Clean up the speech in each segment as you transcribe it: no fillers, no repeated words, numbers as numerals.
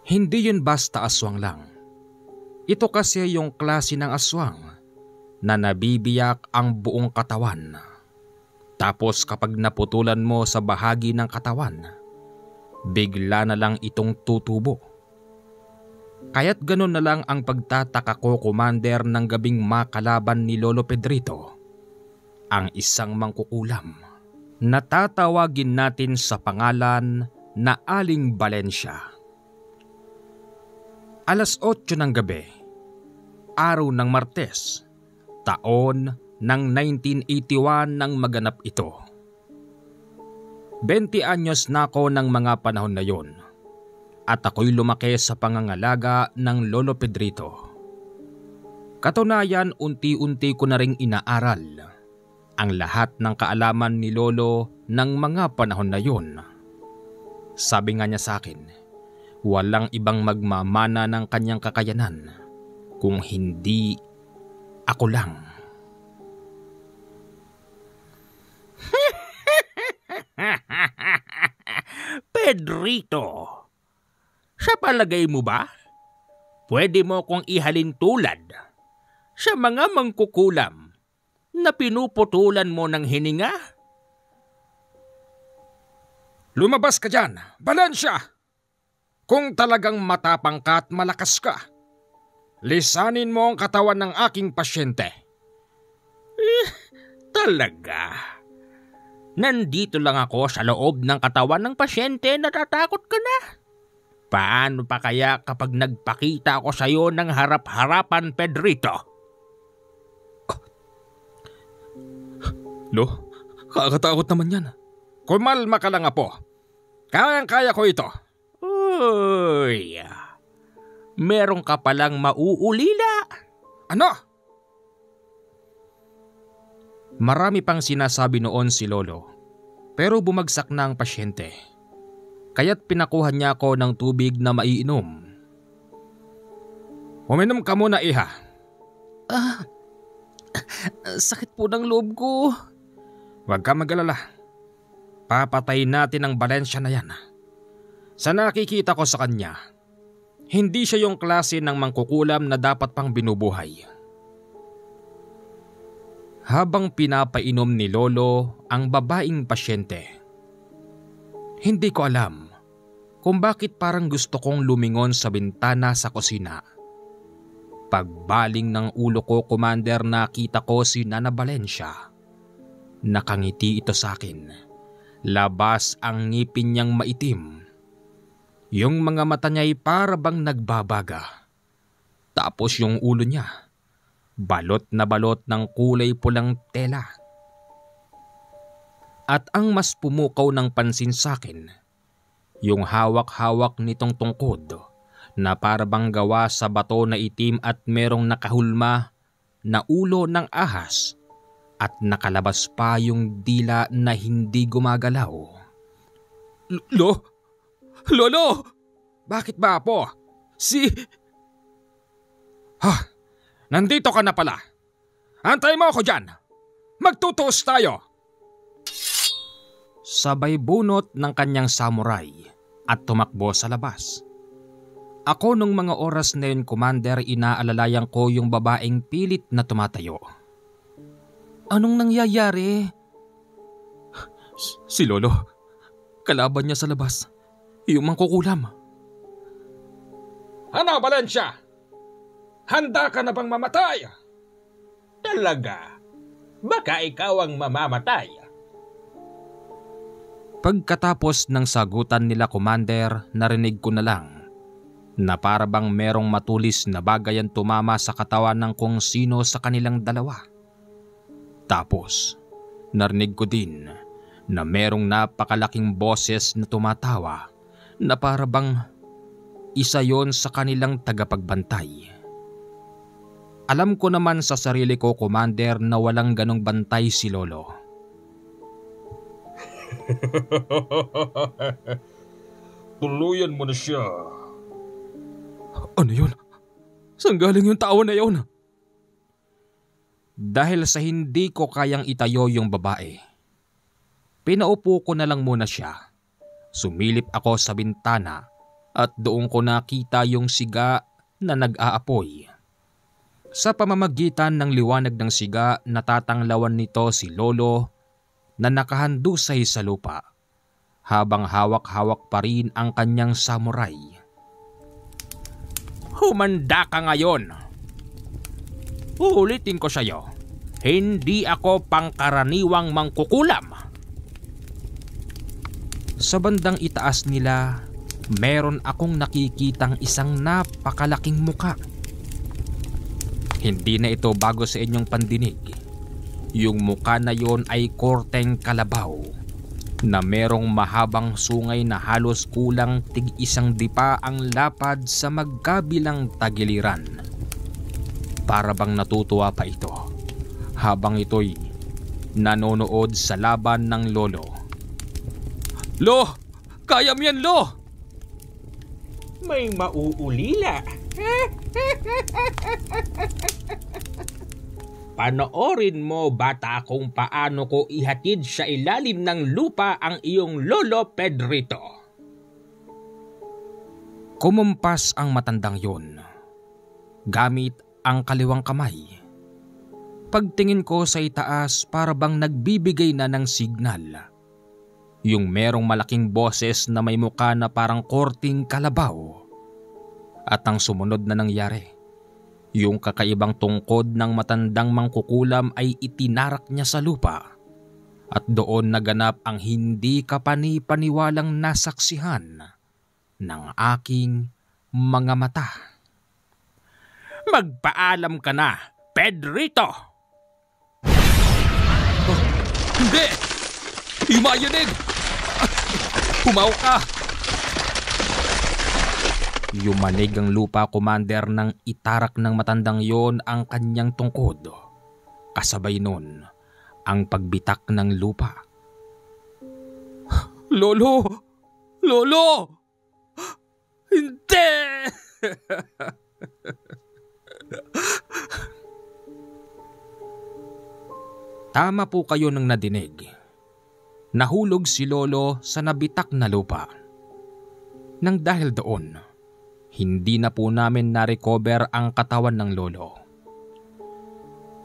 Hindi yun basta aswang lang. Ito kasi yung klase ng aswang na nabibiyak ang buong katawan. Tapos kapag naputulan mo sa bahagi ng katawan, bigla na lang itong tutubo. Kaya't ganun na lang ang pagtataka ko, Commander, ng gabing makalaban ni Lolo Pedrito, ang isang mangkukulam na tatawagin natin sa pangalan na Aling Valencia. 8:00 ng gabi, araw ng Martes, taon ng 1981 nang maganap ito. 20 anyos na ako ng mga panahon na yon at ako'y lumaki sa pangangalaga ng Lolo Pedrito. Katunayan, unti-unti ko na ring inaaral ang lahat ng kaalaman ni Lolo ng mga panahon na yon. Sabi nga niya sa akin, walang ibang magmamana ng kanyang kakayanan kung hindi ako lang. Pedrito, sa palagay mo ba, pwede mo kong ihalin tulad sa mga mangkukulam na pinuputulan mo ng hininga? Lumabas ka dyan, Valencia! Kung talagang matapang ka at malakas ka, lisanin mo ang katawan ng aking pasyente. Talaga? Nandito lang ako sa loob ng katawan ng pasyente, natatakot ka na? Paano pa kaya kapag nagpakita ako sa iyo ng harap-harapan, Pedrito? Lo, kakatakot naman yan. Kumalma ka lang, apo. Kayang-kaya ko ito. Uy, meron ka palang mauulila. Ano? Marami pang sinasabi noon si Lolo, pero bumagsak na ang pasyente. Kaya't pinakuha niya ako ng tubig na maiinom. Uminom ka muna, iha. Sakit po ng loob ko. Huwag ka mag-alala. Papatayin natin ang Valencia na yan. Sa nakikita ko sa kanya, hindi siya yung klase ng mangkukulam na dapat pang binubuhay. Habang pinapainom ni Lolo ang babaeng pasyente, hindi ko alam kung bakit parang gusto kong lumingon sa bintana sa kusina. Pagbaling ng ulo ko, Commander, nakita ko si Nana Valencia. Nakangiti ito sa akin. Labas ang ngipin niyang maitim. Yung mga mata niya'y para bang nagbabaga. Tapos yung ulo niya, balot na balot ng kulay pulang tela. At ang mas pumukaw ng pansin sa akin, yung hawak-hawak nitong tungkod na para bang gawa sa bato na itim at merong nakahulma na ulo ng ahas at nakalabas pa yung dila na hindi gumagalaw. Lolo! Bakit ba, apo? Nandito ka na pala. Antay mo ako dyan. Magtutuos tayo. Sabay bunot ng kanyang samurai at tumakbo sa labas. Ako nung mga oras na yun, Commander, inaalalayan ko yung babaeng pilit na tumatayo. Anong nangyayari? Si Lolo. Kalaban niya sa labas. Yung mangkukulam. Ano, Valencia? Handa ka na bang mamatay? Talaga? Baka ikaw ang mamamatay. Pagkatapos ng sagutan nila, Commander, narinig ko na lang na para bang merong matulis na bagay ang tumama sa katawan ng kung sino sa kanilang dalawa. Tapos, narinig ko din na merong napakalaking boses na tumatawa na para bang isa yon sa kanilang tagapagbantay. Alam ko naman sa sarili ko, Commander, na walang ganong bantay si Lolo. Tuluyan mo na siya. Ano yun? Saan galing yung tao na yun? Dahil sa hindi ko kayang itayo yung babae, pinaupo ko na lang muna siya. Sumilip ako sa bintana at doon ko nakita yung siga na nag-aapoy. Sa pamamagitan ng liwanag ng siga, natatanglawan nito si Lolo na nakahandusay sa lupa habang hawak-hawak pa rin ang kanyang samurai. Humanda ka ngayon. Uulitin ko sa'yo, hindi ako pangkaraniwang mangkukulam. Sa bandang itaas nila, meron akong nakikitang isang napakalaking muka. Hindi na ito bago sa inyong pandinig. Yung muka na yon ay korteng kalabaw na merong mahabang sungay na halos kulang tig-isang dipa ang lapad sa magkabilang tagiliran. Para bang natutuwa pa ito habang ito'y nanonood sa laban ng lolo. Lo! Kaya mo yan, Lo! May mauulila. Panoorin mo, bata, kung paano ko ihatid sa ilalim ng lupa ang iyong lolo Pedrito. Kumumpas ang matandang yon gamit ang kaliwang kamay. Pagtingin ko sa itaas, para bang nagbibigay na ng signal. Yung merong malaking boses na may muka na parang korting kalabaw. At ang sumunod na nangyari, yung kakaibang tungkod ng matandang mangkukulam ay itinarak niya sa lupa. At doon naganap ang hindi kapani-paniwalang nasaksihan ng aking mga mata. Magpaalam ka na, Pedrito! Oh, hindi! Yumayanig! Pumaw ka! Yumanig ang lupa, Commander, nang itarak ng matandang yon ang kanyang tungkod. Kasabay nun ang pagbitak ng lupa. Lolo! Lolo! Hindi! Tama po kayo nang nadinig. Nahulog si Lolo sa nabitak na lupa. Nang dahil doon, hindi na po namin na-recover ang katawan ng Lolo.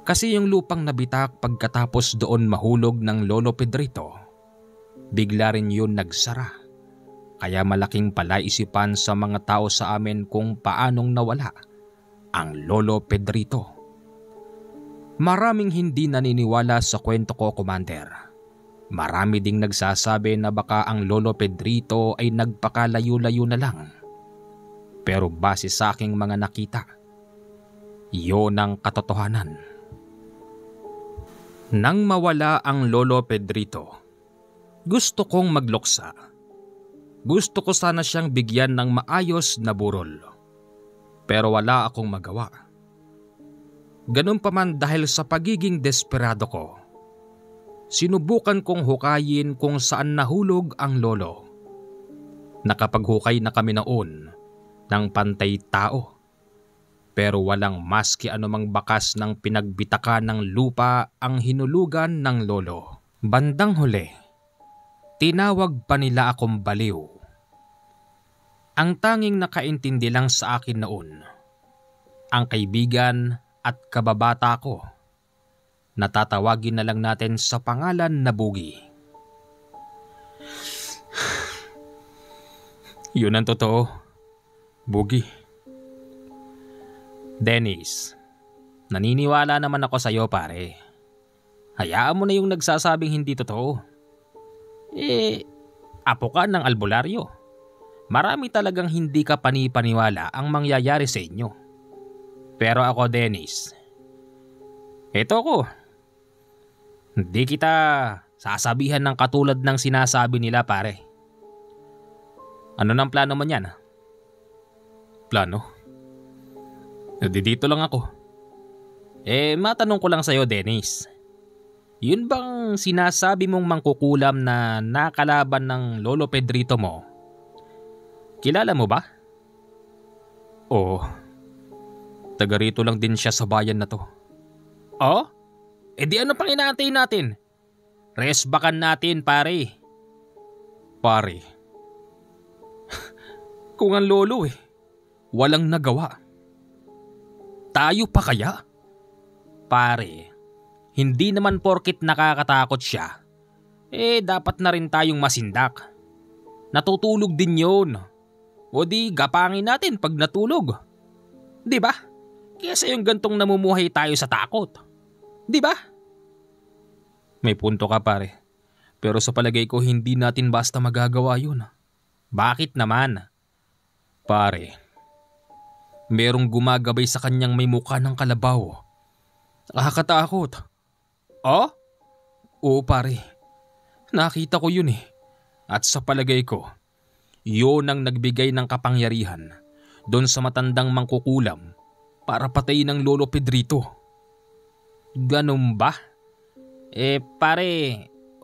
Kasi yung lupang nabitak pagkatapos doon mahulog ng Lolo Pedrito, bigla rin yun nagsara. Kaya malaking palaisipan sa mga tao sa amin kung paanong nawala ang Lolo Pedrito. Maraming hindi naniniwala sa kwento ko, Commander. Marami ding nagsasabi na baka ang Lolo Pedrito ay nagpakalayo-layo na lang. Pero base sa aking mga nakita, iyon ang katotohanan. Nang mawala ang Lolo Pedrito, gusto kong magluksa. Gusto ko sana siyang bigyan ng maayos na burol. Pero wala akong magawa. Ganun pa man, dahil sa pagiging desperado ko, sinubukan kong hukayin kung saan nahulog ang lolo. Nakapaghukay na kami noon ng pantay tao, pero walang maski anumang bakas ng pinagbitakan ng lupa ang hinulugan ng lolo. Bandang huli, tinawag pa nila akong baliw. Ang tanging nakaintindi lang sa akin noon, ang kaibigan at kababata ko. Natatawagin na lang natin sa pangalan na Bugi. Yun ang totoo, Bugi. Dennis, naniniwala naman ako sa'yo, pare. Hayaan mo na yung nagsasabing hindi totoo. Apo ka ng albularyo. Marami talagang hindi ka panipaniwala ang mangyayari sa inyo. Pero ako, Dennis, eto ko. Hindi kita sasabihan ng katulad ng sinasabi nila, pare. Ano nang plano mo niyan? Plano? Dito lang ako. Matanong ko lang sa'yo, Dennis. Yun bang sinasabi mong mangkukulam na nakalaban ng Lolo Pedrito mo? Kilala mo ba? Oo. Taga rito lang din siya sa bayan na to. Oh? Di ano pang inaantay natin? Resbakan natin, pare. Pare. Kung ang lolo walang nagawa. Tayo pa kaya? Pare, hindi naman porkit nakakatakot siya, dapat na rin tayong masindak. Natutulog din yun. O di gapangin natin pag natulog. Di ba? Kesa yung gantong namumuhay tayo sa takot. Di ba? May punto ka pare. Pero sa palagay ko hindi natin basta magagawa yun. Bakit naman? Pare, merong gumagabay sa kanyang may mukha ng kalabaw. Nakakatakot. Oh? Oo pare, nakita ko yun At sa palagay ko, yun ang nagbigay ng kapangyarihan doon sa matandang mangkukulam para patayin ang Lolo Pedrito. Ganun ba? Pare,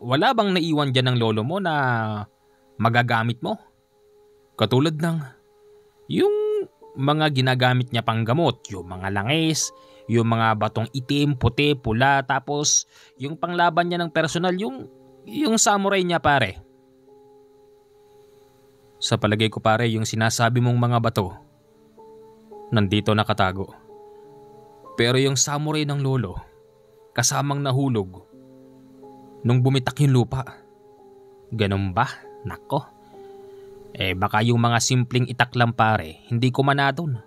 wala bang naiwan dyan ng lolo mo na magagamit mo? Katulad ng yung mga ginagamit niya pang gamot, yung mga langis, yung mga batong itim, puti, pula, tapos yung panglaban niya ng personal, yung samurai niya pare. Sa palagay ko pare, yung sinasabi mong mga bato, nandito nakatago. Pero yung samurai ng lolo, kasamang nahulog nung bumitak yung lupa. Ganun ba? Nako. Baka yung mga simpleng itak lang pare, hindi ko manadon.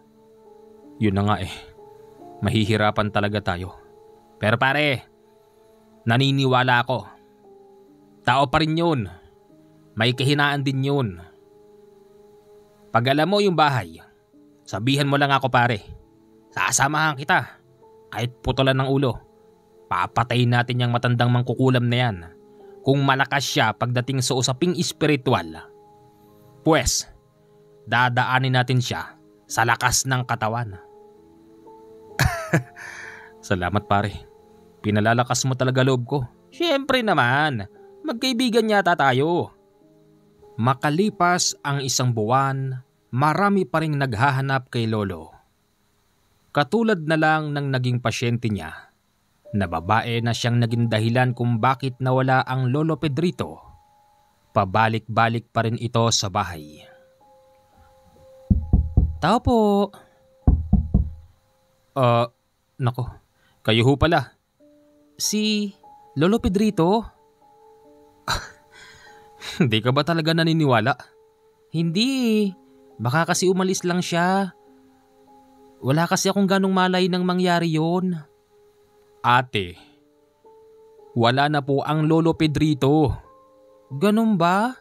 Yun na nga mahihirapan talaga tayo. Pero pare, naniniwala ako. Tao pa rin yun. May kahinaan din yun. Pag alam mo yung bahay, sabihan mo lang ako pare. Sasamahan kita. Kahit putulan ng ulo. Papatayin natin yung matandang mangkukulam na yan. Kung malakas siya pagdating sa usaping espiritual, pues, dadaanin natin siya sa lakas ng katawan. Salamat pare. Pinalalakas mo talaga loob ko. Siyempre naman, magkaibigan yata tayo. Makalipas ang isang buwan, marami pa ring naghahanap kay Lolo. Katulad na lang ng naging pasyente niya, na babae na siyang naging dahilan kung bakit nawala ang Lolo Pedrito. Pabalik-balik pa rin ito sa bahay. Tao po. Nako, kayo ho pala. Si Lolo Pedrito? Hindi ka ba talaga naniniwala? Hindi. Baka kasi umalis lang siya. Wala kasi akong ganong malay nang mangyari yon. Ate, wala na po ang Lolo Pedrito. Ganun ba?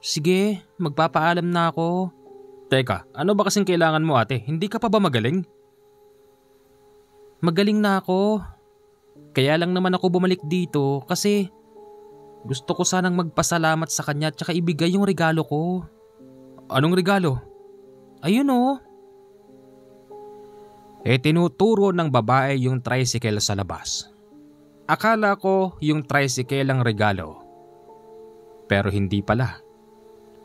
Sige, magpapaalam na ako. Teka, ano ba kasing kailangan mo ate? Hindi ka pa ba magaling? Magaling na ako. Kaya lang naman ako bumalik dito kasi gusto ko sanang magpasalamat sa kanya at saka ibigay yung regalo ko. Anong regalo? Ayun oh. Tinuturo ng babae yung tricycle sa labas. Akala ko yung tricycle ang regalo. Pero hindi pala.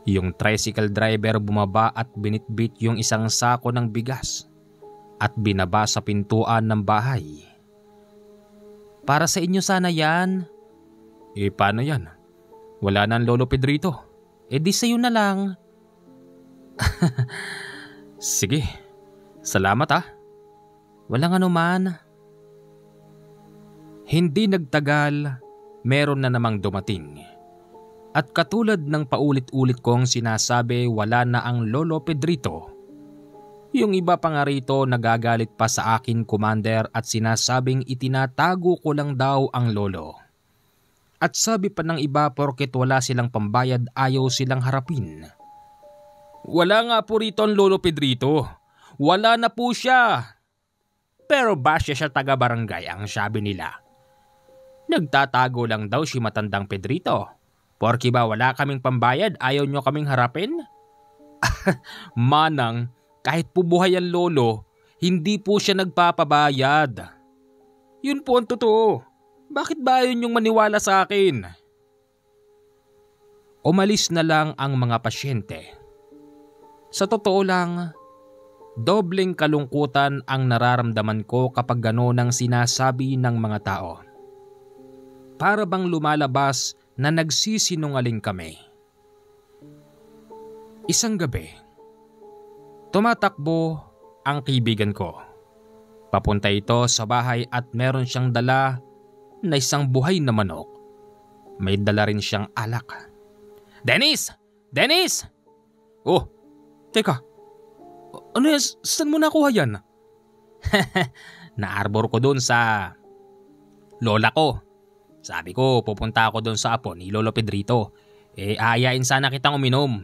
Yung tricycle driver bumaba at binitbit yung isang sako ng bigas at binaba sa pintuan ng bahay. Para sa inyo sana yan. Paano yan? Wala na ang Lolo Pedrito. Di sa'yo na lang. Sige, salamat Walang anuman. Hindi nagtagal, meron na namang dumating. At katulad ng paulit-ulit kong sinasabi, wala na ang Lolo Pedrito. Yung iba pa nga rito nagagalit pa sa akin, Commander, at sinasabing itinatago ko lang daw ang lolo. At sabi pa ng iba porket wala silang pambayad ayaw silang harapin. Wala nga po rito ang Lolo Pedrito. Wala na po siya. Pero basya siya taga-barangay ang sabi nila. Nagtatago lang daw si matandang Pedrito. Porki ba wala kaming pambayad ayaw nyo kaming harapin? Manang, kahit po buhay ang lolo, hindi po siya nagpapabayad. Yun po ang totoo. Bakit ba ayaw nyong maniwala sa akin? Umalis na lang ang mga pasyente. Sa totoo lang, dobleng kalungkutan ang nararamdaman ko kapag gano'n ang sinasabi ng mga tao. Para bang lumalabas na nagsisinungaling kami. Isang gabi, Tumatakbo ang kaibigan ko. Papunta ito sa bahay at meron siyang dala na isang buhay na manok. May dala rin siyang alak. "Dennis! Dennis!" "Oh, teka. Ano yan? Saan mo nakuha yan?" "Naarbor ko doon sa lola ko. Sabi ko pupunta ako doon sa apo ni Lolo Pedrito. Aayain sana kitang uminom."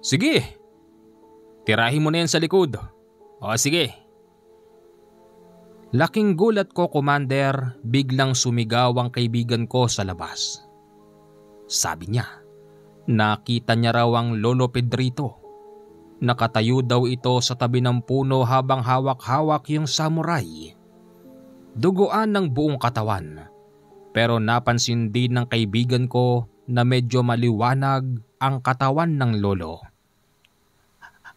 "Sige. Tirahin mo na yan sa likod." "O sige." Laking gulat ko, Commander, biglang sumigaw ang kaibigan ko sa labas. Sabi niya, nakita niya raw ang Lolo Pedrito. Nakatayo daw ito sa tabi ng puno habang hawak-hawak yung samurai. Duguan ng buong katawan, pero napansin din ng kaibigan ko na medyo maliwanag ang katawan ng lolo.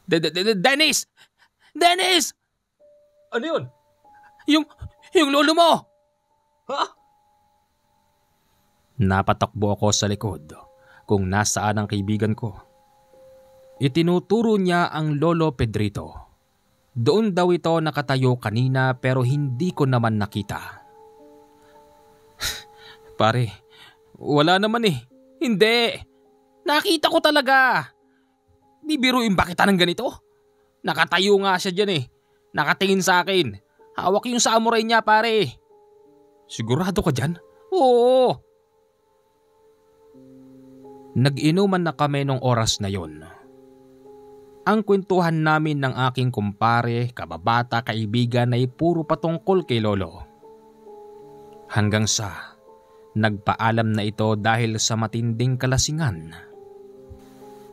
"Dennis! Dennis!" "Ano yun?" Yung lolo mo!" "Ha?" Napatakbo ako sa likod kung nasaan ang kaibigan ko. Itinuturo niya ang Lolo Pedrito. Doon daw ito nakatayo kanina pero hindi ko naman nakita. "Pare, wala naman eh." "Hindi. Nakita ko talaga. Bibiruin ba kita ng ganito? Nakatayo nga siya dyan eh. Nakatingin sa akin. Hawak yung samurai niya, pare." "Sigurado ka dyan?" "Oo." Nag-inuman na kami nung oras na yon. Ang kwentuhan namin ng aking kumpare, kababata, kaibigan ay puro patungkol kay lolo. Hanggang sa nagpaalam na ito dahil sa matinding kalasingan.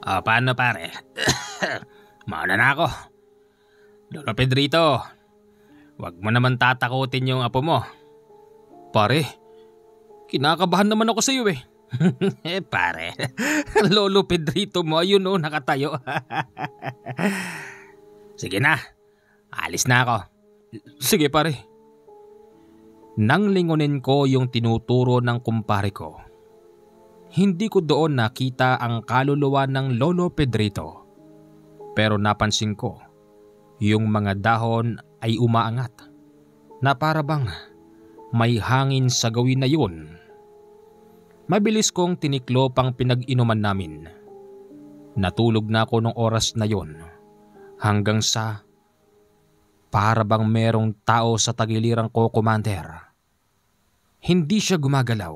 Paano pare? Mauna na ako. Lolo Pedrito, wag mo naman tatakutin yung apo mo." "Pare, kinakabahan naman ako sa iyo eh." Pare, Lolo Pedrito mo, ayun o, nakatayo. Sige na, alis na ako. "Sige pare." Nang lingunin ko yung tinuturo ng kumpare ko, hindi ko doon nakita ang kaluluwa ng Lolo Pedrito. Pero napansin ko, yung mga dahon ay umaangat na para bang may hangin sa gawin na yun. Mabilis kong tiniklop ang pinag-inuman namin. Natulog na ako nung oras na yon hanggang sa para bang merong tao sa tagiliran ko, Commander. Hindi siya gumagalaw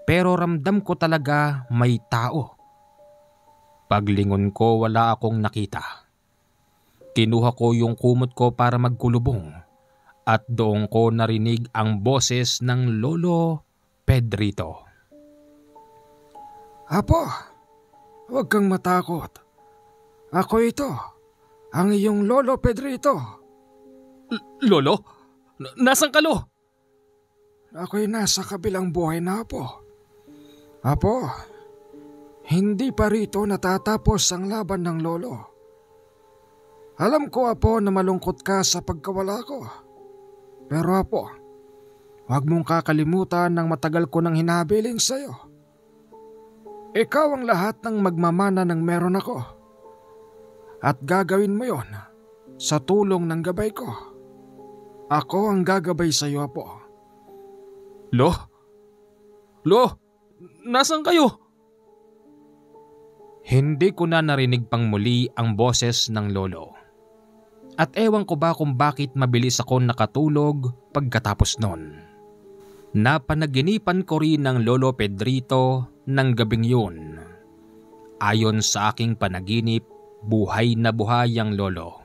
pero ramdam ko talaga may tao. Paglingon ko, wala akong nakita. Kinuha ko yung kumot ko para magkulubong at doon ko narinig ang boses ng Lolo Pedrito. "Apo, huwag kang matakot. Ako ito, ang iyong Lolo Pedrito." "Lolo? Nasaan ka, Lo?" "Ako'y nasa kabilang buhay na, Apo. Apo, hindi pa rito natatapos ang laban ng lolo. Alam ko, Apo, na malungkot ka sa pagkawala ko. Pero Apo, huwag mong kakalimutan ng matagal ko nang hinabiling sa'yo. Ikaw ang lahat ng magmamana ng meron ako. At gagawin mo yon sa tulong ng gabay ko. Ako ang gagabay sa iyo, Apo." Lo? Nasaan kayo?" Hindi ko na narinig pang muli ang boses ng lolo. At ewan ko ba kung bakit mabilis ako nakatulog pagkatapos nun. Napanaginipan ko rin ng Lolo Pedrito ng gabing yun. Ayon sa aking panaginip, buhay na buhay ang lolo.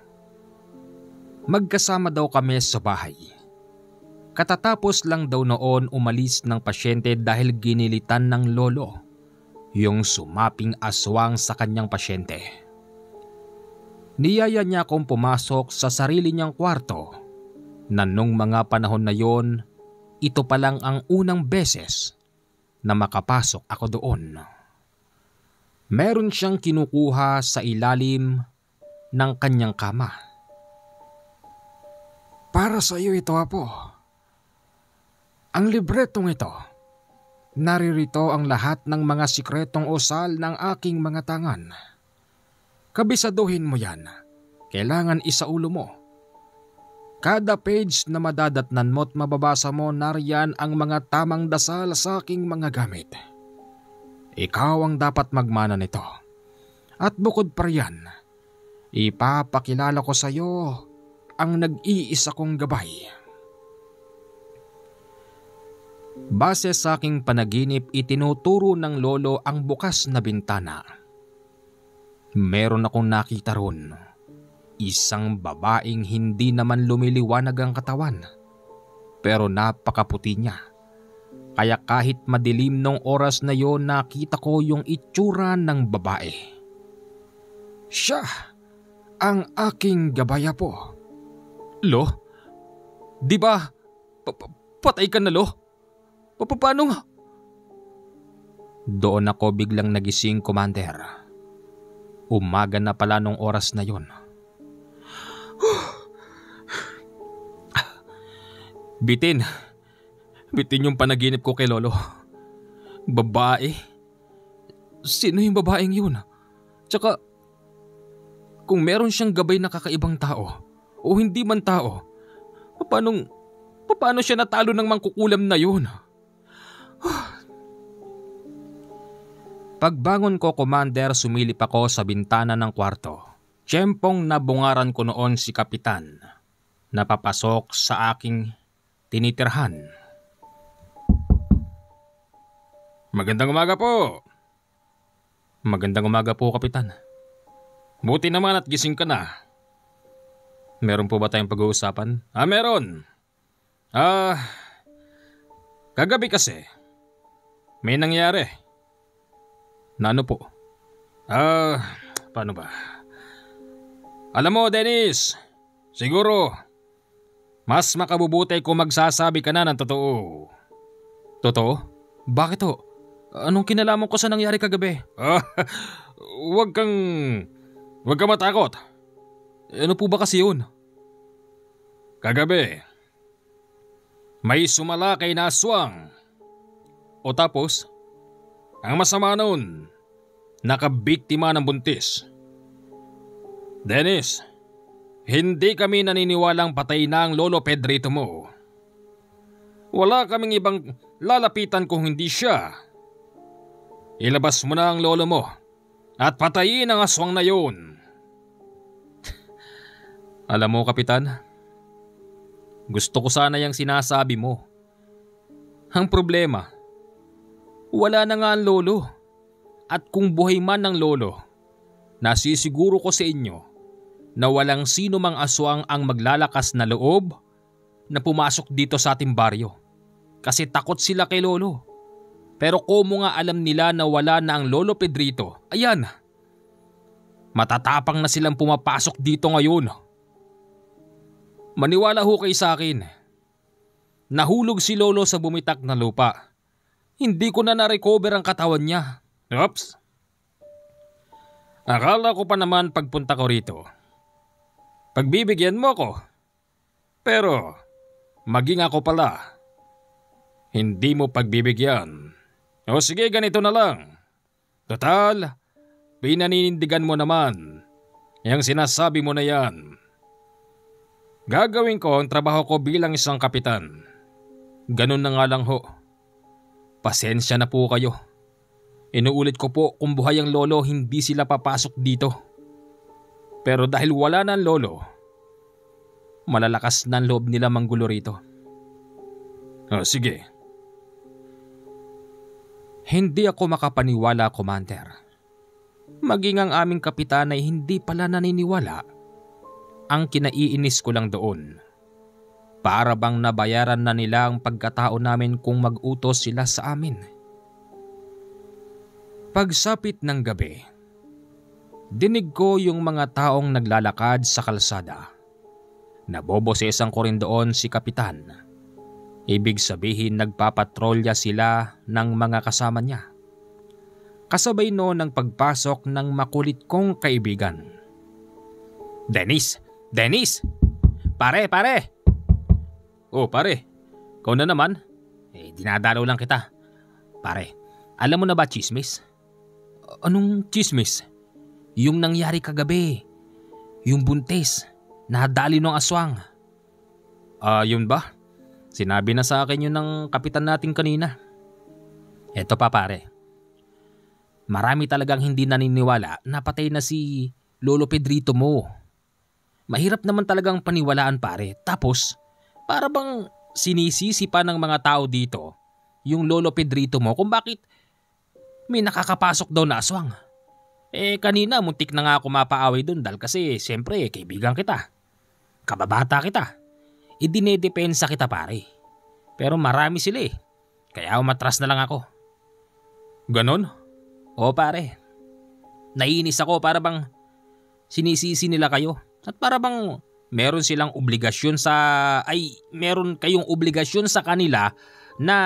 Magkasama daw kami sa bahay. Katatapos lang daw noon umalis ng pasyente dahil ginilitan ng lolo yung sumaping aswang sa kanyang pasyente. Niyaya niya akong pumasok sa sarili niyang kwarto na nung mga panahon na yon, ito pa lang ang unang beses na makapasok ako doon. Meron siyang kinukuha sa ilalim ng kanyang kama. "Para sa iyo ito, Apo. Ang libretong ito, naririto ang lahat ng mga sikretong usal ng aking mga tangan. Kabisaduhin mo yan kailangan isaulo mo. Kada page na madadatnan mo't mababasa mo, nariyan ang mga tamang dasal sa aking mga gamit. Ikaw ang dapat magmana nito. At bukod pa riyan, ipapakilala ko sa iyo ang nag-iisa kong gabay. Base sa aking panaginip, itinuturo ng lolo ang bukas na bintana. Meron akong nakita ron. Isang babaeng hindi naman lumiliwanag ang katawan, pero napakaputi niya. Kaya kahit madilim nung oras na yon, nakita ko yung itsura ng babae. Siya ang aking gabaya po. Lo? Di ba? Patay ka na, Lo? Paano nga? Doon ako biglang nagising, Commander. Umaga na pala nung oras na yon. Bitin yung panaginip ko kay Lolo. Babae? Sino yung babaeng yun? Tsaka, kung meron siyang gabay na kakaibang tao o hindi man tao, paano siya natalo ng mangkukulam na yun? Pagbangon ko, Commander, sumilip ako sa bintana ng kwarto. Tiyempong nabungaran ko noon si Kapitan na papasok sa aking tinitirhan. Magandang umaga po. Magandang umaga po, Kapitan. Buti naman at gising ka na. Meron po ba tayong pag-uusapan? Meron. Kagabi kasi, may nangyari. Na ano po? Paano ba? Alam mo, Dennis, siguro, mas makabubuti kung magsasabi ka na ng totoo. Totoo? Bakit ho? Anong kinalaman ko sa nangyari kagabi? Huwag kang matakot. Ano po ba kasi yun? Kagabi, may sumalakay na aswang. O tapos? Ang masama nun, nakabiktima ng buntis. Dennis, hindi kami naniniwalang patay na ang Lolo Pedrito mo. Wala kaming ibang lalapitan kung hindi siya. Ilabas mo na ang lolo mo at patayin ang aswang na yun. Alam mo, Kapitan, gusto ko sana yung sinasabi mo. Ang problema, wala na nga ang lolo. At kung buhay man ang lolo, nasisiguro ko sa inyo na walang sino mang aswang ang maglalakas na loob na pumasok dito sa ating baryo. Kasi takot sila kay lolo. Pero kung nga alam nila na wala na ang Lolo Pedrito, ayan, matatapang na silang pumapasok dito ngayon. Maniwala ho kayo sa akin. Nahulog si lolo sa bumitak na lupa. Hindi ko na na-recover ang katawan niya. Oops. Akala ko pa naman pagpunta ko rito, pagbibigyan mo ko. Pero maging ako pala, hindi mo pagbibigyan. O sige, ganito na lang. Total, pinaninindigan mo naman yung sinasabi mo na yan. Gagawin ko ang trabaho ko bilang isang kapitan. Ganun na nga lang ho. Pasensya na po kayo. Inuulit ko po, kung buhay ang lolo, hindi sila papasok dito. Pero dahil wala na ang lolo, malalakas na ang loob nila manggulo rito. Sige. Hindi ako makapaniwala, Commander. Maging ang aming kapitan ay hindi pala naniniwala. Ang kinaiinis ko lang doon, para bang nabayaran na nila ang pagkatao namin kung mag-utos sila sa amin. Pagsapit ng gabi, dinig ko yung mga taong naglalakad sa kalsada. Nabobosesang ko rin doon si Kapitan. Ibig sabihin nagpapatrolya sila ng mga kasama niya. Kasabay noon ang pagpasok ng makulit kong kaibigan. Dennis! Dennis! Pare! Oh pare, ikaw na naman. Dinadalaw lang kita. Pare, alam mo na ba chismis? Anong chismis? Yung nangyari kagabi. Yung buntis, nadali ng aswang. Yun ba? Sinabi na sa akin yun ng kapitan natin kanina. Eto pa pare. Marami talagang hindi naniniwala na patay na si Lolo Pedrito mo. Mahirap naman talagang paniwalaan pare. Tapos, para bang sinisisi pa ng mga tao dito yung Lolo Pedrito mo kung bakit may nakakapasok daw na aswang. Kanina muntik na nga ako mapaaway dun dahil kasi siyempre kaibigan kita. Kababata kita. Dinedepensa kita pare. Pero marami sila kaya umatras na lang ako. Ganon? Oo pare. Naiinis ako para bang sinisisi nila kayo. At para bang meron kayong obligasyon sa kanila na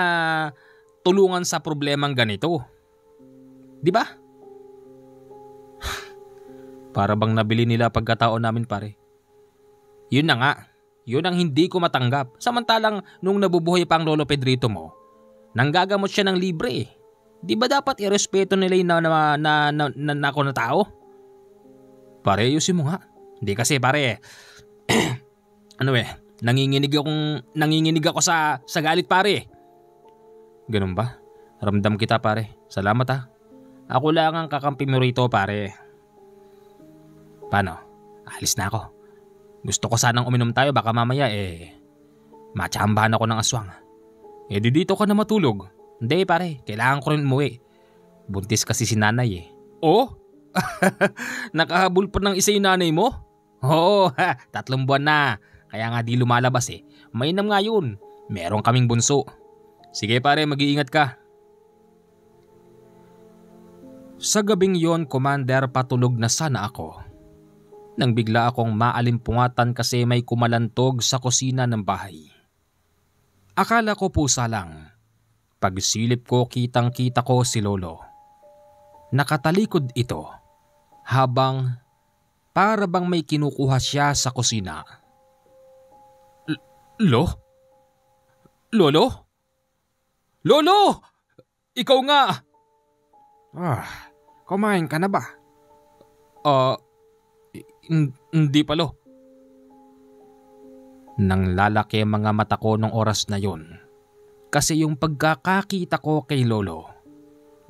tulungan sa problemang ganito. Di ba? Para bang nabili nila pagkataon namin pare. Yun na nga. Yun ang hindi ko matanggap. Samantalang nung nabubuhay pa ang Lolo Pedrito mo, nanggagamot siya ng libre. Di ba dapat irespeto nila yung ako na tao? Pare, ayusin mo nga. Hindi kasi pare, nanginginig ako sa galit pare. Ganun ba? Ramdam kita pare. Salamat ha. Ako lang ang kakampi mo rito pare. Paano? Alis na ako. Gusto ko sanang uminom tayo baka mamaya matsambahan ako ng aswang. Di dito ka na matulog. Hindi pare, kailangan ko rin umuwi. Buntis kasi si nanay Oh? Nakahabol pa ng isa yung nanay mo? Oo, 3 buwan na. Kaya nga di lumalabas Mainam nga yun. Meron kaming bunso. Sige pare, mag-iingat ka. Sa gabing yon, Commander, patulog na sana ako. Nang bigla akong maalimpungatan kasi may kumalantog sa kusina ng bahay. Akala ko pusa lang. Pagsilip ko kitang-kita ko si Lolo. Nakatalikod ito habang para bang may kinukuha siya sa kusina. Lolo? Lolo! Ikaw nga! Kumain ka na ba? Hindi pa lo. Nang lalaki ang mga mata ko nung oras na yon. Kasi yung pagkakakita ko kay Lolo,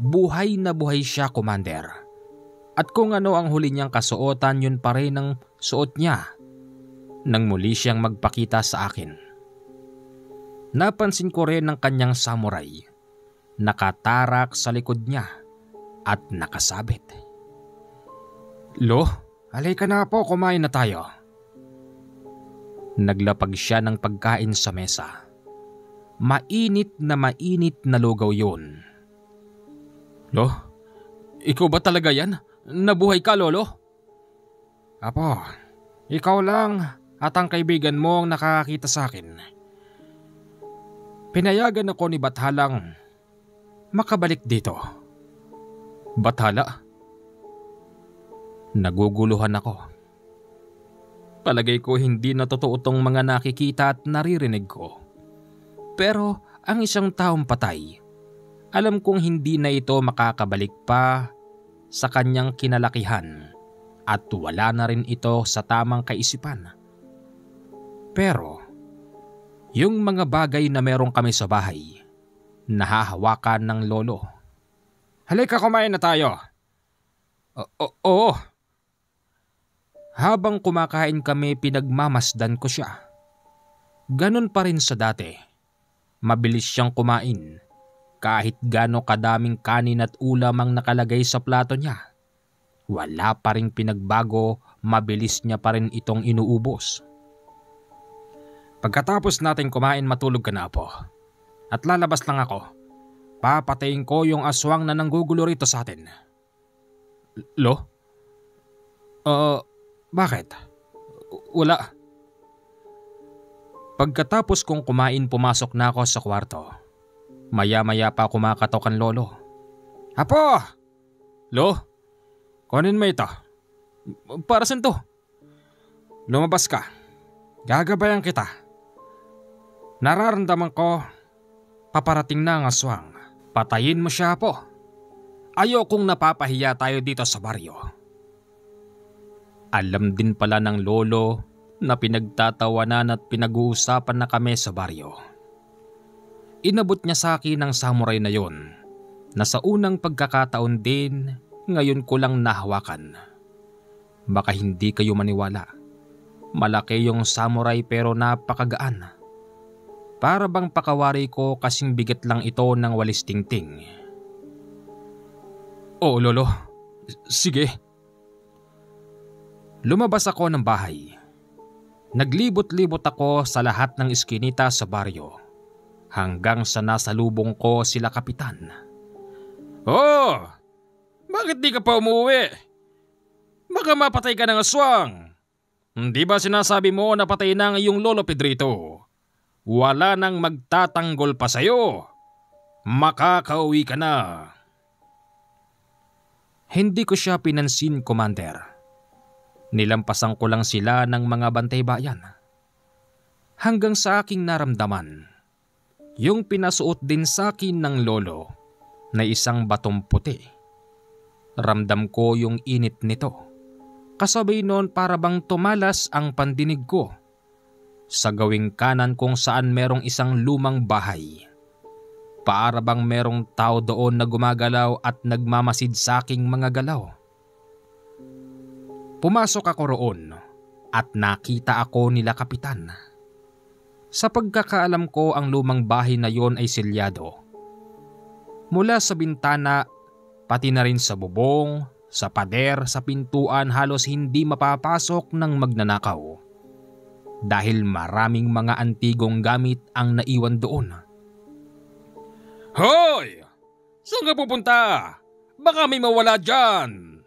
buhay na buhay siya, Commander. At kung ano ang huli niyang kasuotan, yun pa rin ang suot niya nang muli siyang magpakita sa akin. Napansin ko rin ang kanyang samurai, nakatarak sa likod niya at nakasabit. Lo, halika na po, kumain na tayo. Naglapag siya ng pagkain sa mesa. Mainit na lugaw yun. Lo, ikaw ba talaga yan? Nabuhay ka, Lolo? Apo, ikaw lang at ang kaibigan mo ang nakakakita sa akin. Pinayagan ako ni Bathalang makabalik dito. Bathala? Naguguluhan ako. Palagay ko hindi na totoo tong mga nakikita at naririnig ko. Pero ang isang taong patay, alam kong hindi na ito makakabalik pa sa kanyang kinalakihan at wala na rin ito sa tamang kaisipan. Pero yung mga bagay na meron kami sa bahay, nahahawakan ng Lolo. Halika, kumain na tayo. Oo. Habang kumakain kami, pinagmamasdan ko siya. Ganon pa rin sa dati. Mabilis siyang kumain. Kahit gaano kadaming kanin at ulam ang nakalagay sa plato niya, wala pa rin pinagbago, mabilis niya pa rin itong inuubos. Pagkatapos natin kumain, matulog ka na po. At lalabas lang ako. Papatayin ko yung aswang na nanggugulo rito sa atin. Lo? Bakit? Wala. Pagkatapos kong kumain, pumasok na ako sa kwarto. Maya-maya pa kumakatok ang Lolo. Apo! Lo? Kunin mo ito. Para saan to? Lumabas ka. Gagabayan kita. Nararamdaman ko, paparating na ang aswang. Patayin mo siya, Apo. Ayokong napapahiya tayo dito sa baryo. Alam din pala ng lolo na pinagtatawanan at pinag-uusapan na kami sa baryo. Inabot niya sa akin ang samurai na yon na sa unang pagkakataon din ngayon ko lang nahawakan. Baka hindi kayo maniwala. Malaki yung samurai pero napakagaan. Para bang pakawari ko kasing bigat lang ito ng walis tingting. Oo lolo, sige. Lumabas ako ng bahay. Naglibot-libot ako sa lahat ng iskinita sa baryo hanggang sa nasalubong ko sila kapitan. Oh! Bakit di ka pa umuwi? Baka mapatay ka ng aswang. Hindi ba sinasabi mo na patay na ang iyong lolo Pedrito? Wala nang magtatanggol pa sa'yo. Makakauwi ka na. Hindi ko siya pinansin, Commander. Nilampasan ko lang sila ng mga bantay bayan. Hanggang sa aking naramdaman, yung pinasuot din sa akin ng lolo na isang batong puti. Ramdam ko yung init nito. Kasabay noon para bang tumalas ang pandinig ko sa gawing kanan kung saan merong isang lumang bahay. Para bang merong tao doon na gumagalaw at nagmamasid sa aking mga galaw. Pumasok ako roon at nakita ako nila kapitan. Sa pagkakaalam ko ang lumang bahay na yon ay selyado. Mula sa bintana, pati na rin sa bubong, sa pader, sa pintuan halos hindi mapapasok ng magnanakaw. Dahil maraming mga antigong gamit ang naiwan doon. Hoy! Saan ka pupunta? Baka may mawala dyan!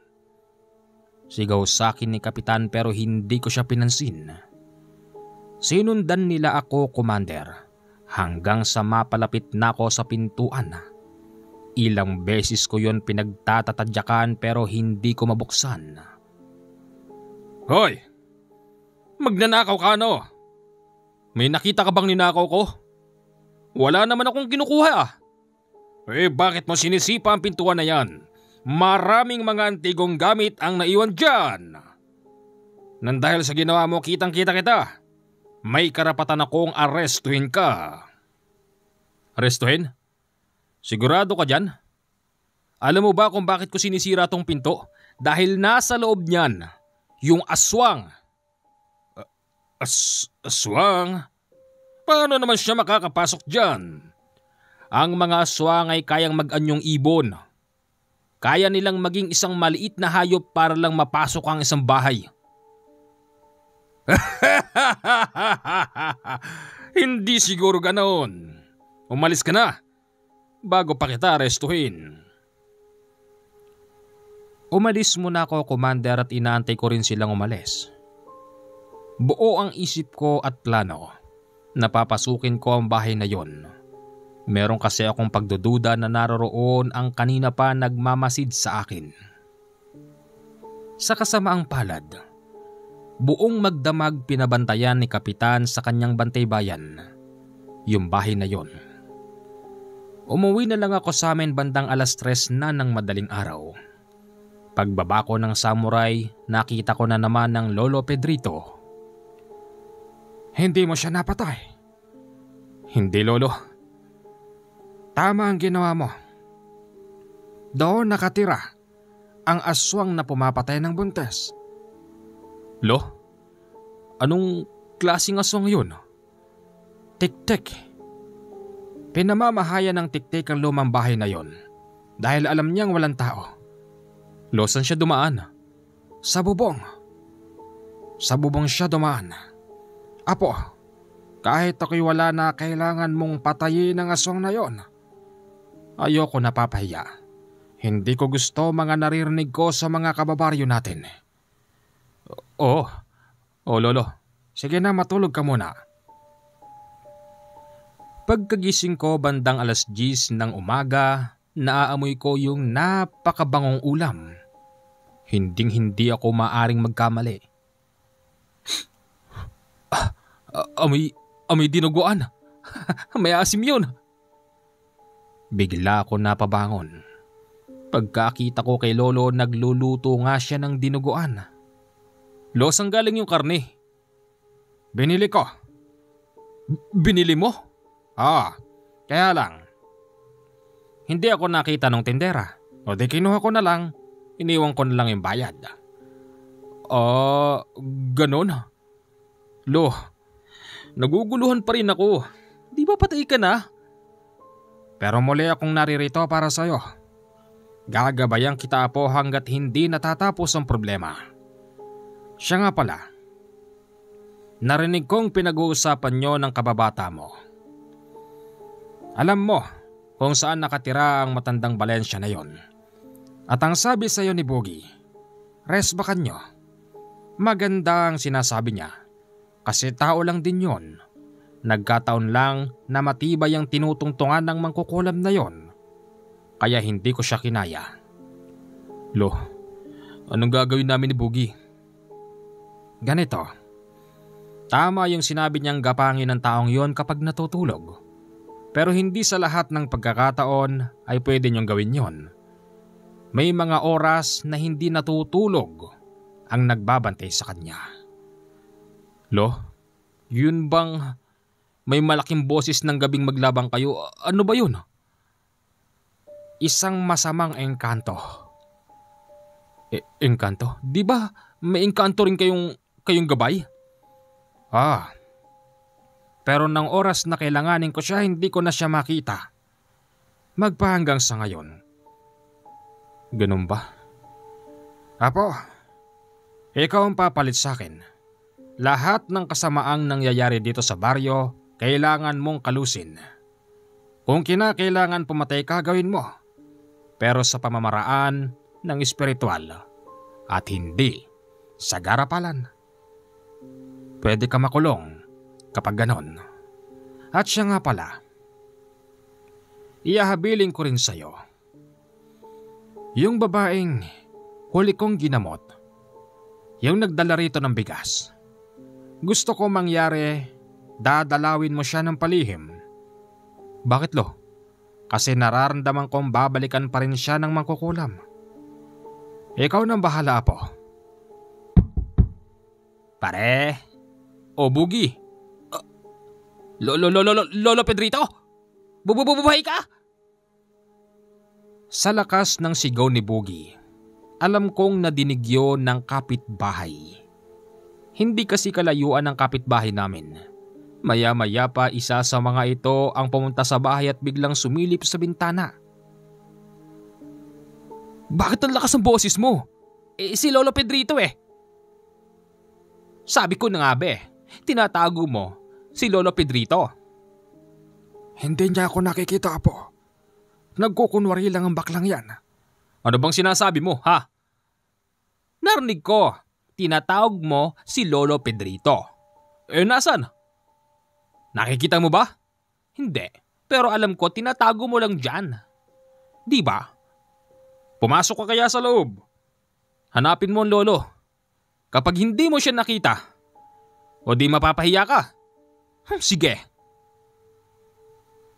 Sigaw sa akin ni kapitan pero hindi ko siya pinansin. Sinundan nila ako, Commander, hanggang sa mapalapit na ako sa pintuan. Ilang beses ko yon pinagtatatadyakan pero hindi ko mabuksan. Hoy! Magnanakaw ka no? May nakita ka bang ninakaw ko? Wala naman akong kinukuha. Eh bakit mo sinisipa ang pintuan na yan? Maraming mga antigong gamit ang naiwan dyan. Nang dahil sa ginawa mo kitang-kita kita, may karapatan akong arestuhin ka. Arestuhin? Sigurado ka dyan? Alam mo ba kung bakit ko sinisira tong pinto? Dahil nasa loob niyan yung aswang. Aswang? Paano naman siya makakapasok dyan? Ang mga aswang ay kayang mag-anyong ibon. Kaya nilang maging isang maliit na hayop para lang mapasok ang isang bahay. Hindi siguro ganoon. Umalis ka na bago pa kita arestuhin. Umalis muna ako, Commander, at inaantay ko rin silang umalis. Buo ang isip ko at plano. Napapasukin ko ang bahay na yon. Meron kasi akong pagdududa na naroroon ang kanina pa nagmamasid sa akin. Sa kasamaang palad, buong magdamag pinabantayan ni Kapitan sa kanyang bantay bayan yung bahay na yon. Umuwi na lang ako sa amin bandang 3:00 na ng madaling araw. Pagbaba ko ng samurai, nakita ko na naman ng Lolo Pedrito. Hindi mo siya napatay? Hindi, Lolo. Tama ang ginawa mo. Doon nakatira ang aswang na pumapatay ng buntes. Lo? Anong klaseng aswang yun? Tik-tik. Pinamamahayan ng tik-tik ang lumang bahay na yon dahil alam niyang walang tao. Lo, saan siya dumaan? Sa bubong. Sa bubong siya dumaan. Apo, kahit ako'y wala na kailangan mong patayin ang aswang na yon. Ayoko napapahiya. Hindi ko gusto mga naririnig ko sa mga kababaryo natin. Oo, Lolo. Sige na, matulog ka muna. Pagkagising ko bandang 10:00 ng umaga, naaamoy ko yung napakabangong ulam. Hinding-hindi ako maaring magkamali. Amoy dinuguan. May asim yun. Bigla ako napabangon. Pagkakita ko kay Lolo, nagluluto nga siya ng dinuguan. Lo, saan galing yung karne? Binili ko. Binili mo? Kaya lang. Hindi ako nakita ng tindera. O di kinuha ko na lang. Iniwan ko na lang yung bayad. Ganon? Lo, naguguluhan pa rin ako. Di ba patay ka na? Pero muli akong naririto para sa'yo. Gagabayan kita po hanggat hindi natatapos ang problema. Siya nga pala. Narinig kong pinag-uusapan nyo ng kababata mo. Alam mo kung saan nakatira ang matandang Valencia na yon. At ang sabi sa'yo ni Boogie, resbakan nyo. Maganda ang sinasabi niya. Kasi tao lang din yon. Nagkataon lang na matibay ang tinutungtungan ng mangkukulam na yon. Kaya hindi ko siya kinaya. Lo, anong gagawin namin ni Boogie? Ganito. Tama yung sinabi niyang gapangin ng taong yon kapag natutulog. Pero hindi sa lahat ng pagkakataon ay pwede niyong gawin yon. May mga oras na hindi natutulog ang nagbabantay sa kanya. Lo, yun bang may malaking boses ng gabing maglabang kayo? Ano ba yun? Isang masamang engkanto. Engkanto? Di ba may engkanto rin kayong gabay? Pero nang oras na kailanganin ko siya, hindi ko na siya makita. Magpahanggang sa ngayon. Ganun ba? Apo, ikaw ang papalit sa akin. Lahat ng kasamaang nangyayari dito sa baryo, kailangan mong kalusin. Kung kinakailangan pumatay ka, gawin mo. Pero sa pamamaraan ng espiritual at hindi sa garapalan. Pwede ka makulong kapag ganon. At siya nga pala, iahabiling ko rin sa'yo. Yung babaeng huli kong ginamot, yung nagdala rito ng bigas. Gusto ko mangyari, dadalawin mo siya ng palihim. Bakit, Lo? Kasi nararamdaman kong babalikan pa rin siya ng mangkukulam. Ikaw nang bahala, Apo. Pare. O Boogie. Lolo Pedrito? Bubuhay ka? Sa lakas ng sigaw ni Boogie, alam kong nadinig yun ng kapitbahay. Hindi kasi kalayuan ng kapitbahay namin. Maya-maya pa isa sa mga ito ang pumunta sa bahay at biglang sumilip sa bintana. Bakit ang lakas ng boses mo? Si Lolo Pedrito eh. Sabi ko na nga tinatago mo si Lolo Pedrito. Hindi niya ako nakikita, Apo. Nagkukunwari lang ang baklang yan. Ano bang sinasabi mo, ha? Narinig ko, tinatawag mo si Lolo Pedrito. Nasan? Nakikita mo ba? Hindi, pero alam ko tinatago mo lang dyan. Di ba? Pumasok ka kaya sa loob. Hanapin mo ang lolo. Kapag hindi mo siya nakita, o di mapapahiya ka. Sige.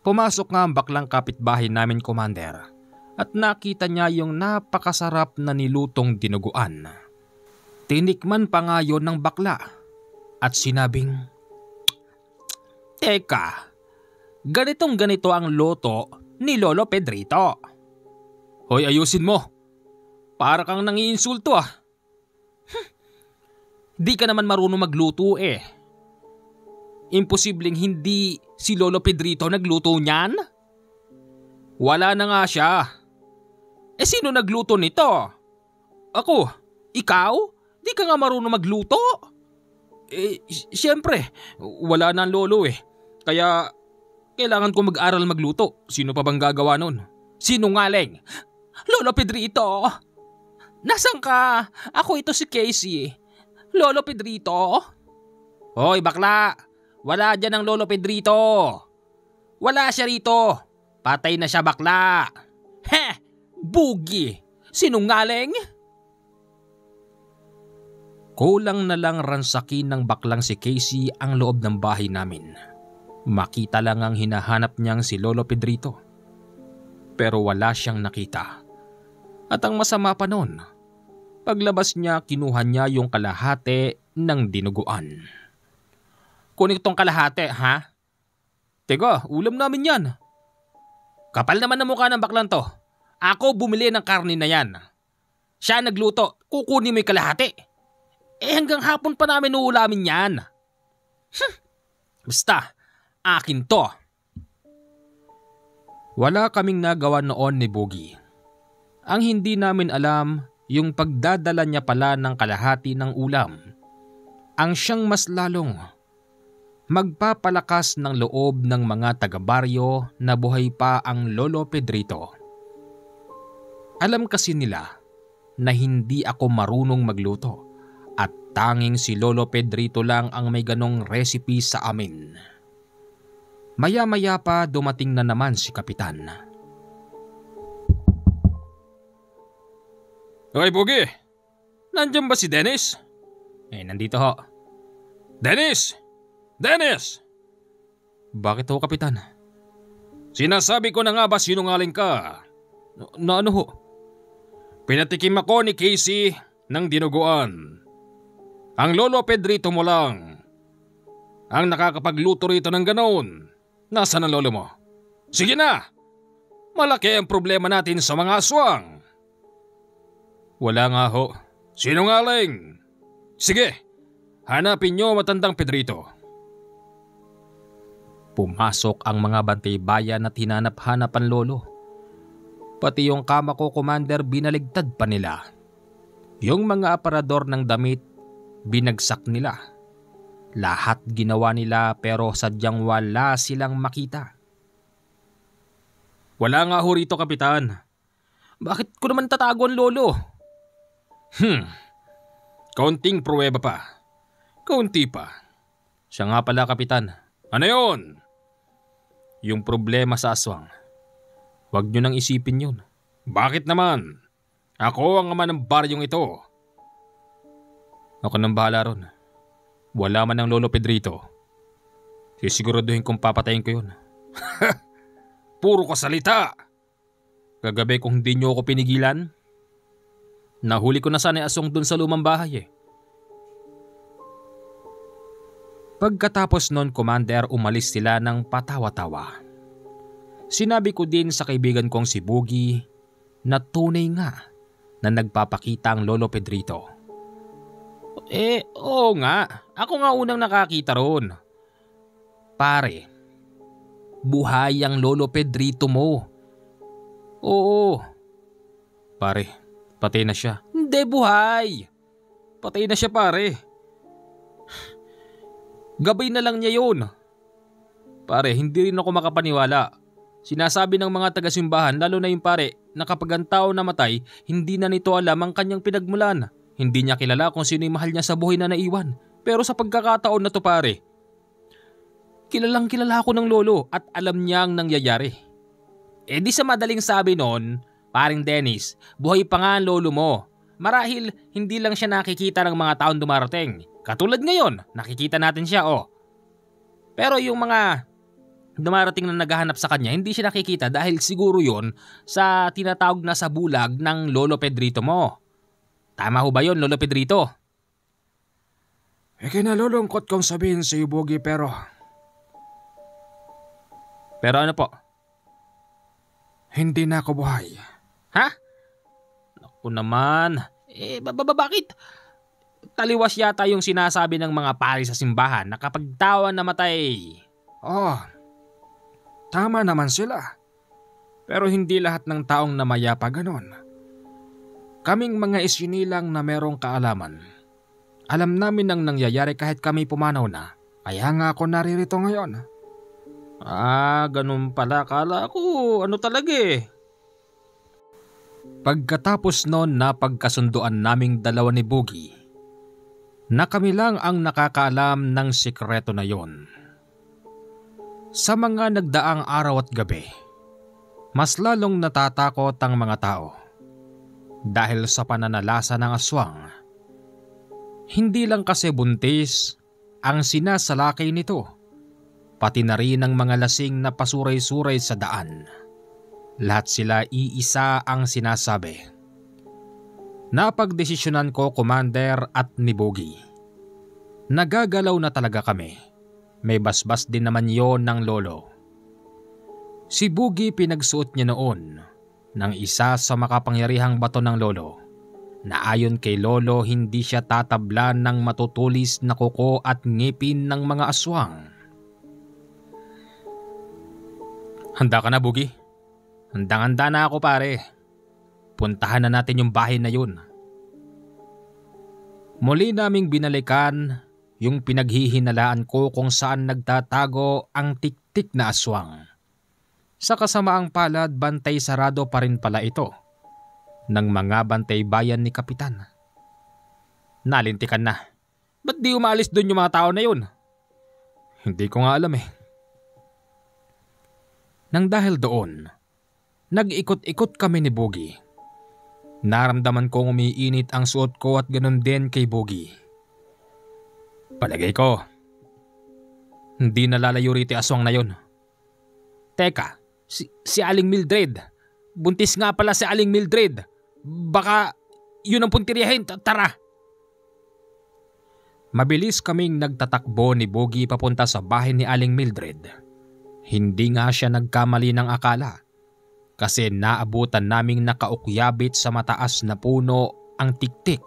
Pumasok nga ang baklang kapitbahay namin, Commander, at nakita niya yung napakasarap na nilutong dinuguan. Tinikman pa nga yun ng bakla at sinabing, Teka, ganito ang loto ni Lolo Pedrito. Hoy, ayusin mo. Para kang nangiinsulto ah. Di ka naman marunong magluto eh. Imposibleng hindi si Lolo Pedrito nagluto niyan? Wala na nga siya. Sino nagluto nito? Ako. Ikaw? Di ka nga marunong magluto? Siyempre, wala na ang lolo eh. Kaya, kailangan ko mag-aral magluto. Sino pa bang gagawa nun? Sinungaling! Lolo Pedrito! Nasaan ka? Ako ito si Casey. Lolo Pedrito? Hoy bakla! Wala dyan ang Lolo Pedrito! Wala siya rito! Patay na siya bakla! Boogie! Sinungaling! Kulang na lang ransakin ng baklang si Casey ang loob ng bahay namin. Makita lang ang hinahanap niyang si Lolo Pedrito. Pero wala siyang nakita. At ang masama pa nun, Paglabas niya, kinuha niya yung kalahati ng dinuguan. Kunin tong kalahati, ha? Teka, ulam namin yan. Kapal naman ang mukha ng baklang to. Ako bumili ng karne na yan. Siya nagluto, kukunin mo yung kalahati. Hanggang hapon pa namin uulamin yan. Basta, akin to. Wala kaming nagawa noon ni Boogie. Ang hindi namin alam, yung pagdadala niya pala ng kalahati ng ulam ang siyang mas lalong magpapalakas ng loob ng mga taga-baryo na buhay pa ang Lolo Pedrito. Alam kasi nila na hindi ako marunong magluto at tanging si Lolo Pedrito lang ang may ganong recipe sa amin. Maya-maya pa dumating na naman si Kapitan. Okay, Boogie. Nandiyan ba si Dennis? Nandito ho. Dennis! Dennis! Bakit ho, Kapitan? Sinasabi ko na nga ba sinungaling ka? Na ano ho? Pinatikim ako ni Casey ng dinuguan. Ang Lolo Pedrito mo lang ang nakakapagluto rito ng ganoon. Nasaan ang lolo mo? Sige na! Malaki ang problema natin sa mga aswang. Wala nga ho. Sinungaling! Sige, hanapin niyo matandang Pedrito. Pumasok ang mga bantay bayan at hinanap-hanap ang lolo. Pati yung kama ko, Commander, binaligtad pa nila. Yung mga aparador ng damit, binagsak nila. Lahat ginawa nila pero sadyang wala silang makita. Wala nga ho rito, Kapitan. Bakit ko naman tatago ang lolo? Kaunting pruweba pa. Kaunti pa. Siya nga pala, Kapitan. Ano yun? Yung problema sa aswang. Huwag nyo nang isipin yun. Bakit naman? Ako ang ama ng baryong ito. Ako nang bahala ron. Wala man ang Lolo Pedrito. Sisiguraduhin kong papatayin ko yun. Puro ka salita. Kagabi kung hindi nyo ako pinigilan, nahuli ko na sana yung aswang dun sa lumang bahay eh. Pagkatapos nun, Commander, umalis sila ng patawa-tawa. Sinabi ko din sa kaibigan kong si Boogie na tunay nga na nagpapakita ang Lolo Pedrito. Oo nga. Ako nga unang nakakita roon. Pare, buhay ang Lolo Pedrito mo. Oo. Pare, patay na siya. Hindi, buhay. Patay na siya, pare. Gabay na lang niya yun. Pare, hindi rin ako makapaniwala. Sinasabi ng mga taga-simbahan, lalo na yung pare, na kapag ang tao namatay, hindi na nito alam ang kanyang pinagmulan. Hindi niya kilala kung sino yung mahal niya sa buhay na naiwan. Pero sa pagkakataon na to, pare, kilalang kilala ako ng lolo at alam niya ang nangyayari. Di sa madaling sabi nun, paring Dennis, buhay pa nga ang lolo mo. Marahil hindi lang siya nakikita ng mga taong dumarating. Katulad ngayon, nakikita natin siya Pero yung mga dumarating na naghahanap sa kanya, hindi siya nakikita dahil siguro yun sa tinatawag na sa bulag ng Lolo Pedrito mo. Tama ho ba yun, Lolo Pedrito? Kinalulungkot kong sabihin sa iyo, Boogie, pero... Pero ano po? Hindi na ako buhay. Ha? Naku naman. Bakit? Taliwas yata yung sinasabi ng mga pari sa simbahan na kapag tao namatay. Tama naman sila. Pero hindi lahat ng taong namayapa ganon. Kaming mga isinilang na merong kaalaman. Alam namin ang nangyayari kahit kami pumanaw na. Kaya nga ako naririto ngayon. Ganun pala. Kala ko talaga Pagkatapos noon, napagkasunduan naming dalawa ni Boogie na kami lang ang nakakaalam ng sikreto na yon. Sa mga nagdaang araw at gabi, mas lalong natatakot ang mga tao dahil sa pananalasa ng aswang. Hindi lang kasi buntis ang sinasalakay nito, pati na rin ang mga lasing na pasuray-suray sa daan. Lahat sila iisa ang sinasabi. Napagdesisyonan ko, Commander, at ni Boogie. Nagagalaw na talaga kami. May basbas din naman yon ng lolo. Si Boogie pinagsuot niya noon ng isa sa makapangyarihang bato ng lolo na ayon kay lolo hindi siya tatablan ng matutulis na kuko at ngipin ng mga aswang. Handa ka na, Boogie? Handang-handa na ako, pare. Puntahan na natin yung bahay na yun. Muli naming binalikan yung pinaghihinalaan ko kung saan nagtatago ang tiktik na aswang. Sa kasamaang palad, bantay sarado pa rin pala ito ng mga bantay bayan ni Kapitan. Nalintikan na. Ba't di umaalis doon yung mga tao na yun? Hindi ko nga alam eh. Nang dahil doon, nag-ikot-ikot kami ni Boogie. Naramdaman kong umiinit ang suot ko at ganun din kay Boogie. Palagay ko, hindi nalalayo rito aswang na yun. Teka, si Aling Mildred. Buntis nga pala si Aling Mildred. Baka yun ang puntiryahin. Tara! Mabilis kaming nagtatakbo ni Boogie papunta sa bahay ni Aling Mildred. Hindi nga siya nagkamali ng akala kasi naabutan naming nakaukyabit sa mataas na puno ang tiktik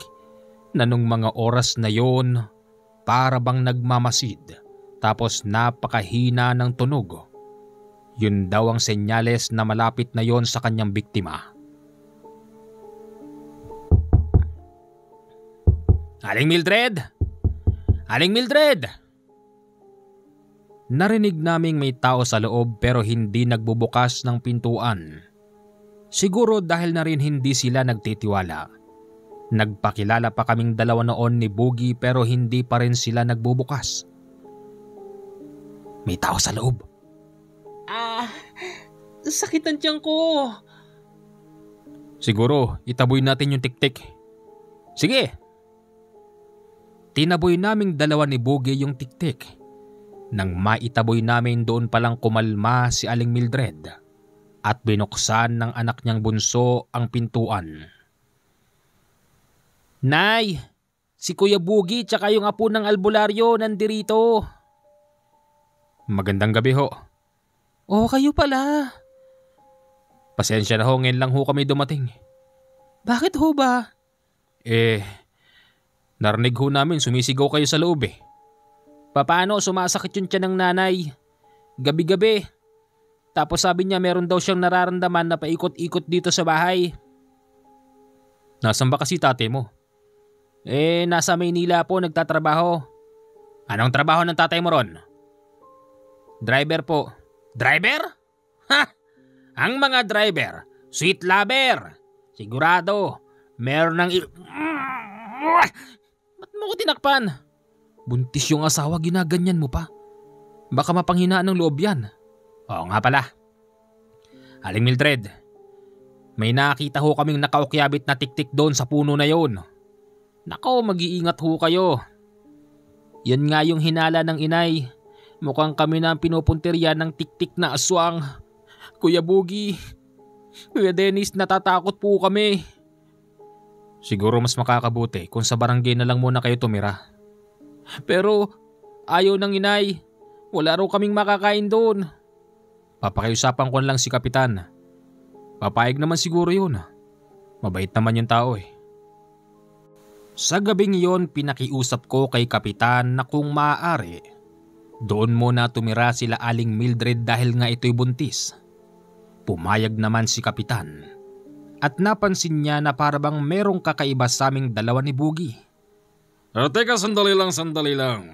na nung mga oras na yon para bang nagmamasid tapos napakahina ng tunog. Yun daw ang senyales na malapit na yon sa kanyang biktima. Aling Mildred! Aling Mildred! Narinig naming may tao sa loob pero hindi nagbubukas ng pintuan. Siguro dahil na rin hindi sila nagtitiwala. Nagpakilala pa kaming dalawa noon ni Boogie pero hindi pa rin sila nagbubukas. May tao sa loob. Sakit ang tiyan ko. Siguro itaboy natin yung tiktik. Sige. Tinaboy naming dalawa ni Boogie yung tiktik. Nang maitaboy namin doon palang kumalma si Aling Mildred at binuksan ng anak niyang bunso ang pintuan. Nay, si Kuya Boogie tsaka yung apo ng albularyo nandirito. Magandang gabi ho. Oh, kayo pala. Pasensya na ho, ngayon lang ho kami dumating. Bakit ho ba? Narinig ho namin sumisigaw kayo sa loob eh. Paano sumasakit yung tiyan ng nanay? Gabi-gabi. Tapos sabi niya meron daw siyang nararamdaman na paikot-ikot dito sa bahay. Nasaan ba kasi tatay mo? Nasa Maynila po nagtatrabaho. Anong trabaho ng tatay mo ron? Driver po. Driver? Ha! Ang mga driver, sweet lover. Sigurado, meron ng... Ba't mo ko tinakpan? Buntis yung asawa, ginaganyan mo pa. Baka mapanghinaan ng loob yan. Oo nga pala. Aling Mildred, may nakita ho kaming nakaukyabit na tiktik doon sa puno na yon. Nako, mag-iingat ho kayo. Yan nga yung hinala ng inay. Mukhang kami na ang pinupuntirya ng tiktik na aswang. Kuya Boogie, Kuya Dennis, natatakot po kami. Siguro mas makakabuti kung sa barangay na lang muna kayo tumira. Pero ayaw ng inay. Wala raw kaming makakain doon. Papakiusapan ko lang si Kapitan. Papayag naman siguro yun. Mabait naman yung tao eh. Sa gabing yon, pinakiusap ko kay Kapitan na kung maaari, doon muna tumira sila Aling Mildred dahil nga ito'y buntis. Pumayag naman si Kapitan at napansin niya na parabang merong kakaiba sa aming dalawa ni Boogie. Teka, sandali lang.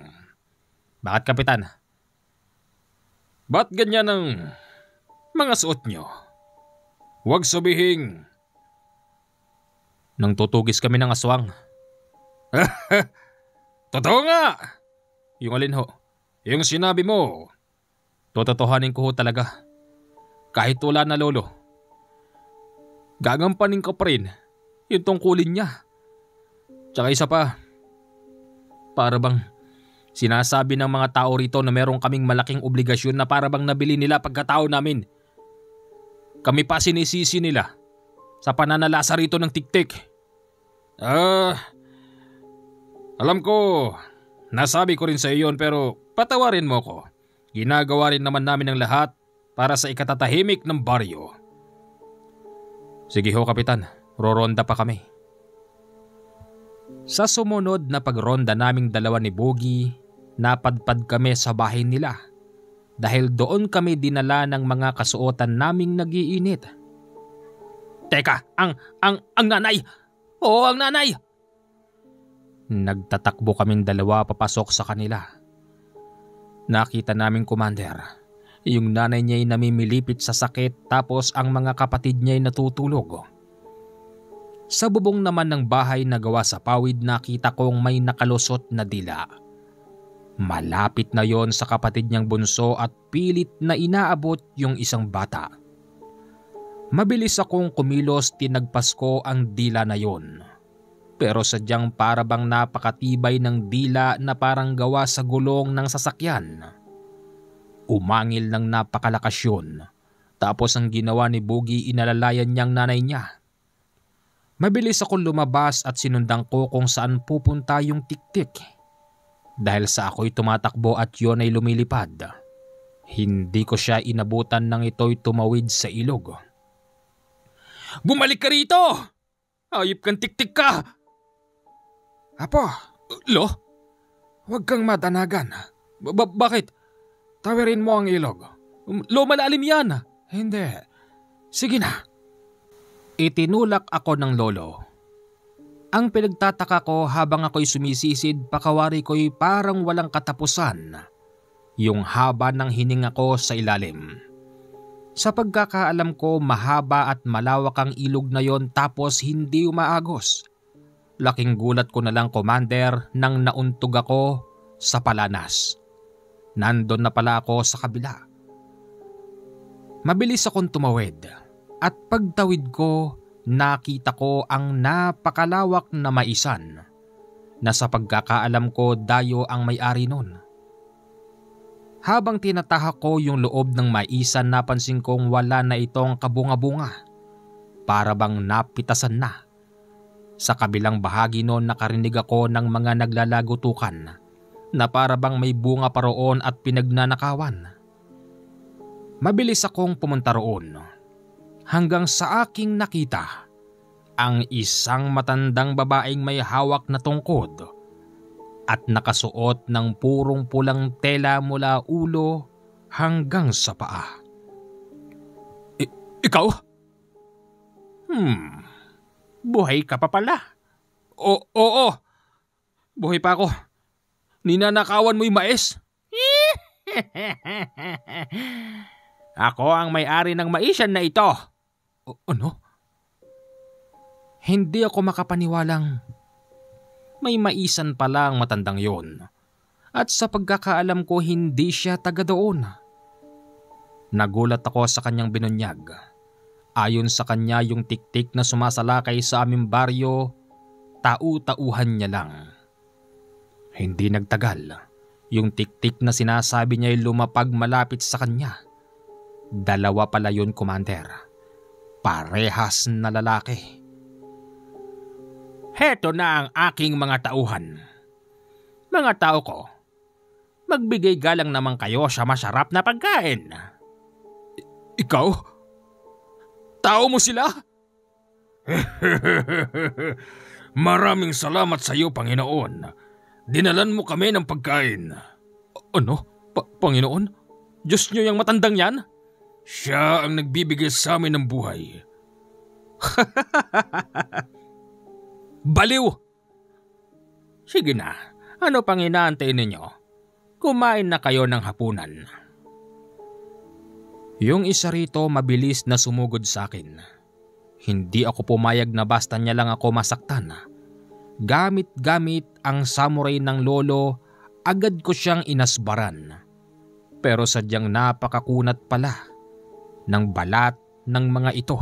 Bakit, Kapitan? Ba't ganyan ang mga suot nyo? Huwag sabihin. Nang tutugis kami ng aswang. Totoo nga! Yung alin ho? Yung sinabi mo. Tototohanin ko ho talaga. Kahit wala na lolo. Gagampanin ko pa rin yung tungkulin niya. Tsaka isa pa. Para bang sinasabi ng mga tao rito na meron kaming malaking obligasyon na para bang nabili nila pagkatao namin. Kami pa sinisisi nila sa pananalasa rito ng tiktik. Alam ko, nasabi ko rin sa iyo yun pero patawarin mo ko. Ginagawa rin naman namin ang lahat para sa ikatatahimik ng baryo. Sige ho, Kapitan. Roronda pa kami. Sa sumunod na pagronda naming dalawa ni Bogie, napadpad kami sa bahay nila dahil doon kami dinala ng mga kasuotan naming nag-iinit. Teka, ang nanay! Oo, ang nanay! Nagtatakbo kaming dalawa papasok sa kanila. Nakita namin, Commander, yung nanay niya ay namimilipit sa sakit tapos ang mga kapatid niya ay natutulog. Sa bubong naman ng bahay na gawa sa pawid nakita kong may nakalusot na dila. Malapit na yon sa kapatid niyang bunso at pilit na inaabot yung isang bata. Mabilis akong kumilos, tinagpas ko ang dila na yon. Pero sadyang para bang napakatibay ng dila na parang gawa sa gulong ng sasakyan. Umangil ng napakalakas yun. Tapos ang ginawa ni Bogie, inalalayan niyang nanay niya. Mabilis akong lumabas at sinundan ko kung saan pupunta yung tiktik. Dahil sa ako'y tumatakbo at yon ay lumilipad. Hindi ko siya inabutan nang ito'y tumawid sa ilog. Bumalik ka rito! Ayop kang tiktik ka! Apo, Lo? huwag kang madanagan. Bakit? Tawirin mo ang ilog. Lo, malalim yan. Hindi. Sige na. Itinulak ako ng lolo. Ang pinagtataka ko habang ako'y sumisisid, pakawari ko'y parang walang katapusan. Yung haba ng hininga ko sa ilalim. Sa pagkakaalam ko, mahaba at malawak ang ilog na yon tapos hindi umaagos. Laking gulat ko na lang, Commander, nang nauntog ako sa palanas. Nandun na pala ako sa kabila. Mabilis akong tumawid at pagtawid ko, nakita ko ang napakalawak na maisan na sa pagkakaalam ko dayo ang may-ari nun. Habang tinatahak ko yung loob ng maisan, napansin kong wala na itong kabunga-bunga. Para bang napitasan na. Sa kabilang bahagi noon nakarinig ako ng mga naglalagutukan na para bang may bunga pa roon at pinagnanakawan. Mabilis akong pumunta roon hanggang sa aking nakita ang isang matandang babaeng may hawak na tungkod at nakasuot ng purong pulang tela mula ulo hanggang sa paa. Ikaw? Buhay ka pa pala. Oo. Buhay pa ako. Ninanakawan mo yung mais? Ako ang may-ari ng maisan na ito. Ano? Hindi ako makapaniwalang may maisan pala ang matandang yon. At sa pagkakaalam ko, hindi siya taga doon. Nagulat ako sa kanyang binunyag. Ayon sa kanya, yung tiktik na sumasalakay sa aming baryo, tau-tauhan niya lang. Hindi nagtagal, yung tiktik na sinasabi niya ay lumapag malapit sa kanya. Dalawa pala yun, Commander. Parehas na lalaki. Heto na ang aking mga tauhan. Mga tao ko, magbigay galang naman kayo sa masarap na pagkain. Ikaw? Tao mo sila? Maraming salamat sa iyo, Panginoon. Dinalan mo kami ng pagkain. Ano? Panginoon? Diyos niyo yung matandang yan? Siya ang nagbibigay sa amin ng buhay. Baliw! Sige na, ano pang inaantay ninyo? Kumain na kayo ng hapunan. Yung isa rito mabilis na sumugod sa akin. Hindi ako pumayag na basta niya lang ako masaktan. Gamit-gamit ang samurai ng lolo, agad ko siyang inasbaran. Pero sadyang napakakunat pala ng balat ng mga ito.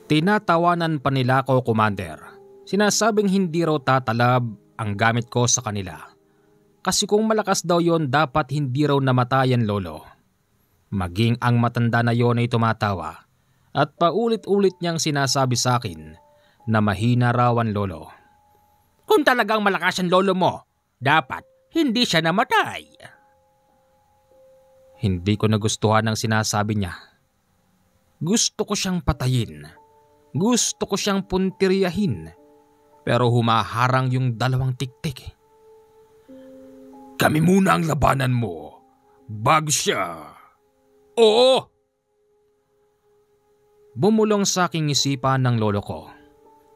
Tinatawanan pa nila ako, Commander. Sinasabing hindi raw tatalab ang gamit ko sa kanila. Kasi kung malakas daw yon, dapat hindi raw namatayan, lolo. Maging ang matanda na yon ay tumatawa at paulit-ulit niyang sinasabi sa akin na mahina raw ang lolo. Kung talagang malakas ang lolo mo, dapat hindi siya namatay. Hindi ko nagustuhan ang sinasabi niya. Gusto ko siyang patayin. Gusto ko siyang puntiryahin. Pero humaharang yung dalawang tiktik. Kami muna ang labanan mo, bago siya. Oo! Bumulong sa aking isipan ng lolo ko.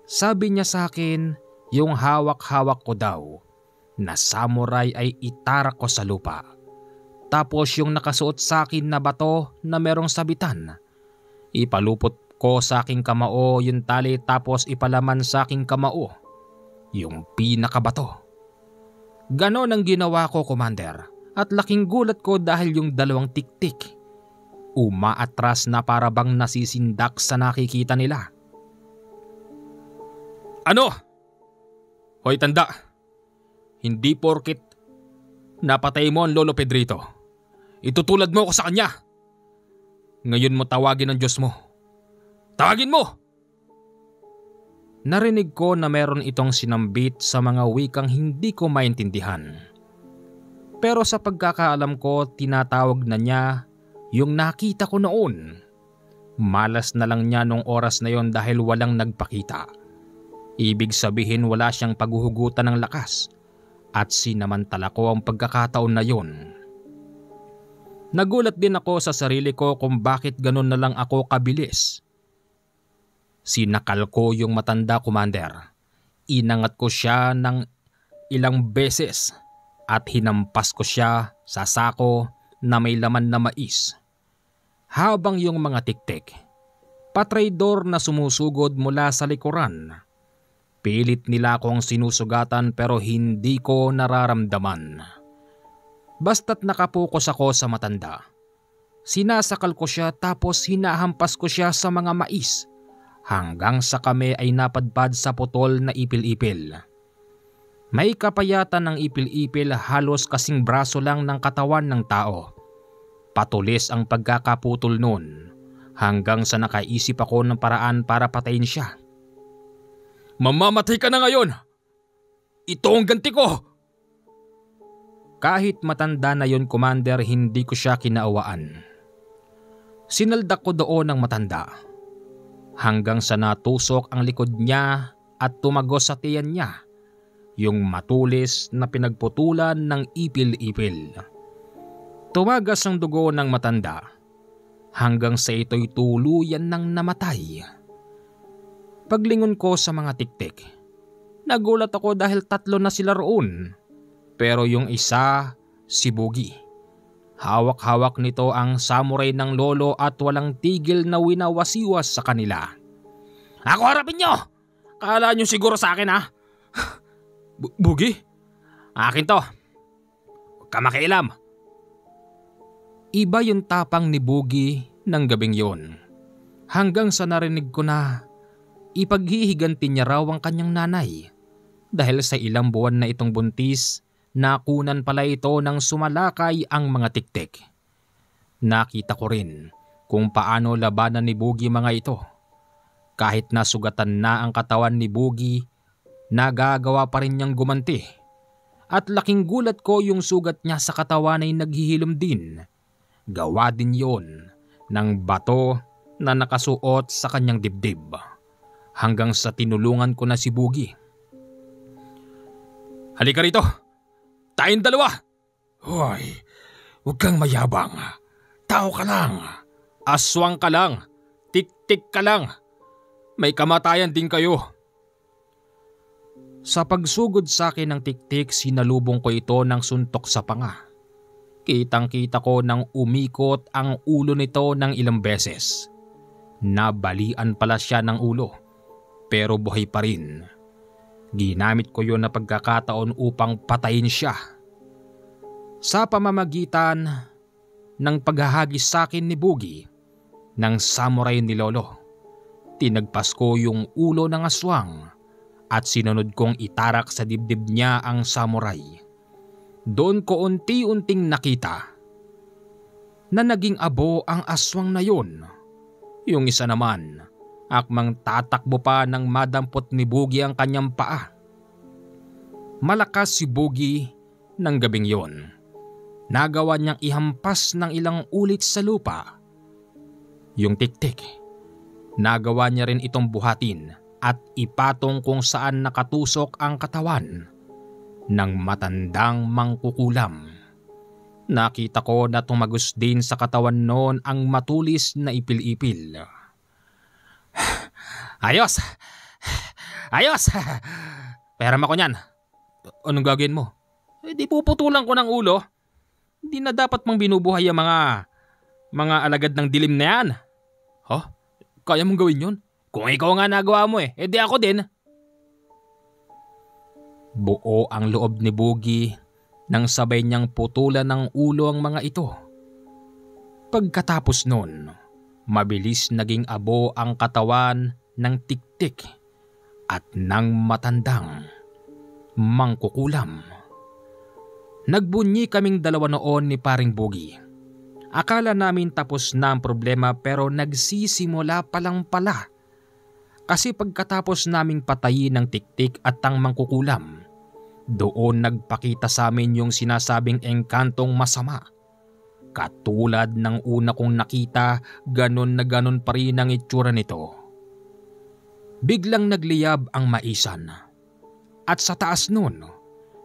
Sabi niya sa akin, yung hawak-hawak ko daw na samurai ay itarak ko sa lupa. Tapos yung nakasuot sa akin na bato na merong sabitan, ipalupot ko sa aking kamao yung tali tapos ipalaman sa aking kamao yung pinakabato. Ganon ang ginawa ko, Commander, at laking gulat ko dahil yung dalawang tiktik umaatras na para bang nasisindak sa nakikita nila. Ano? Hoy tanda, hindi porkit napatay mo ang Lolo Pedrito, itutulad mo ako sa kanya. Ngayon mo tawagin ang Diyos mo. Tawagin mo! Narinig ko na meron itong sinambit sa mga wikang hindi ko maintindihan. Pero sa pagkakaalam ko, tinatawag na niya yung nakita ko noon. Malas na lang niya nung oras na yon dahil walang nagpakita. Ibig sabihin wala siyang paghuhugutan ng lakas at sinamantala ko ang pagkakataon na yon. Nagulat din ako sa sarili ko kung bakit ganun na lang ako kabilis. Sinakal ko yung matanda, Commander. Inangat ko siya ng ilang beses at hinampas ko siya sa sako na may laman na mais. Habang yung mga tiktik, patraydor na sumusugod mula sa likuran. Pilit nila akong sinusugatan pero hindi ko nararamdaman. Basta't nakapokus ako sa matanda. Sinasakal ko siya tapos hinahampas ko siya sa mga mais hanggang sa kami ay napadpad sa putol na ipil-ipil. May kapayatan ng ipil-ipil halos kasing braso lang ng katawan ng tao. Patulis ang pagkakaputol noon hanggang sa nakaisip ako ng paraan para patayin siya. Mamamatay ka na ngayon! Ito ang ganti ko! Kahit matanda na yon, Commander, hindi ko siya kinaawaan. Sinaldak ko doon ng matanda hanggang sa natusok ang likod niya at tumagos sa tiyan niya yung matulis na pinagputulan ng ipil-ipil. Tumagas ang dugo ng matanda hanggang sa ito'y tuluyan ng namatay. Paglingon ko sa mga tiktik, nagulat ako dahil 3 na sila roon. Pero yung isa, si Boogie. Hawak-hawak nito ang samurai ng lolo at walang tigil na winawasiwas sa kanila. Ako harapin nyo! Kala nyo siguro sa akin ha? Boogie? Akin to. Huwag ka makialam. Iba yung tapang ni Boogie ng gabing yon. Hanggang sa narinig ko na ipaghihiganti niya raw ang kanyang nanay. Dahil sa ilang buwan na itong buntis, nakunan pala ito ng sumalakay ang mga tiktik. Nakita ko rin kung paano labanan ni Boogie mga ito. Kahit nasugatan na ang katawan ni Boogie, nagagawa pa rin niyang gumanti. At laking gulat ko yung sugat niya sa katawan ay naghihilom din. Gawa din yon ng bato na nakasuot sa kanyang dibdib. Hanggang sa tinulungan ko na si Boogie. Halika rito! Tayong dalawa! Hoy, huwag kang mayabang. Tao ka lang. Aswang ka lang. Tik-tik ka lang. May kamatayan din kayo. Sa pagsugod sa akin ng tiktik, sinalubong ko ito ng suntok sa panga. Kitang-kita ko nang umikot ang ulo nito ng ilang beses. Nabalian pala siya ng ulo, pero buhay pa rin. Ginamit ko yon na pagkakataon upang patayin siya. Sa pamamagitan ng paghahagis sa akin ni Boogie ng samurai ni Lolo, tinagpas ko yung ulo ng aswang at sinunod kong itarak sa dibdib niya ang samurai. Doon ko unti-unting nakita na naging abo ang aswang na yon. Yung isa naman Akmang tatakbo pa nang madampot ni Bugi ang kanyang paa. Malakas si Bugi ng gabing yon. Nagawa niyang ihampas ng ilang ulit sa lupa. Yung tiktik, nagawa niya rin itong buhatin at ipatong kung saan nakatusok ang katawan ng matandang mangkukulam. Nakita ko na tumagos din sa katawan noon ang matulis na ipil-ipil. Ayos! Ayos! Peram ako niyan. Anong gagawin mo? Di puputulan ko ng ulo. Hindi na dapat mong binubuhay ang mga alagad ng dilim na yan. Kaya mong gawin yun? Kung ikaw nga nagawa mo edi ako din. Buo ang loob ni Bugi nang sabay niyang putulan ng ulo ang mga ito. Pagkatapos nun, mabilis naging abo ang katawan ng tiktik at ng matandang mangkukulam. Nagbunyi kaming dalawa noon ni paring Bugi. Akala namin tapos na ang problema pero nagsisimula pa lang pala. Kasi pagkatapos naming patayin ng tiktik at ang mangkukulam, doon nagpakita sa amin yung sinasabing engkantong masama. Katulad ng una kong nakita, ganon na ganon pa rin ang itsura nito. Biglang nagliyab ang maisan. At sa taas nun,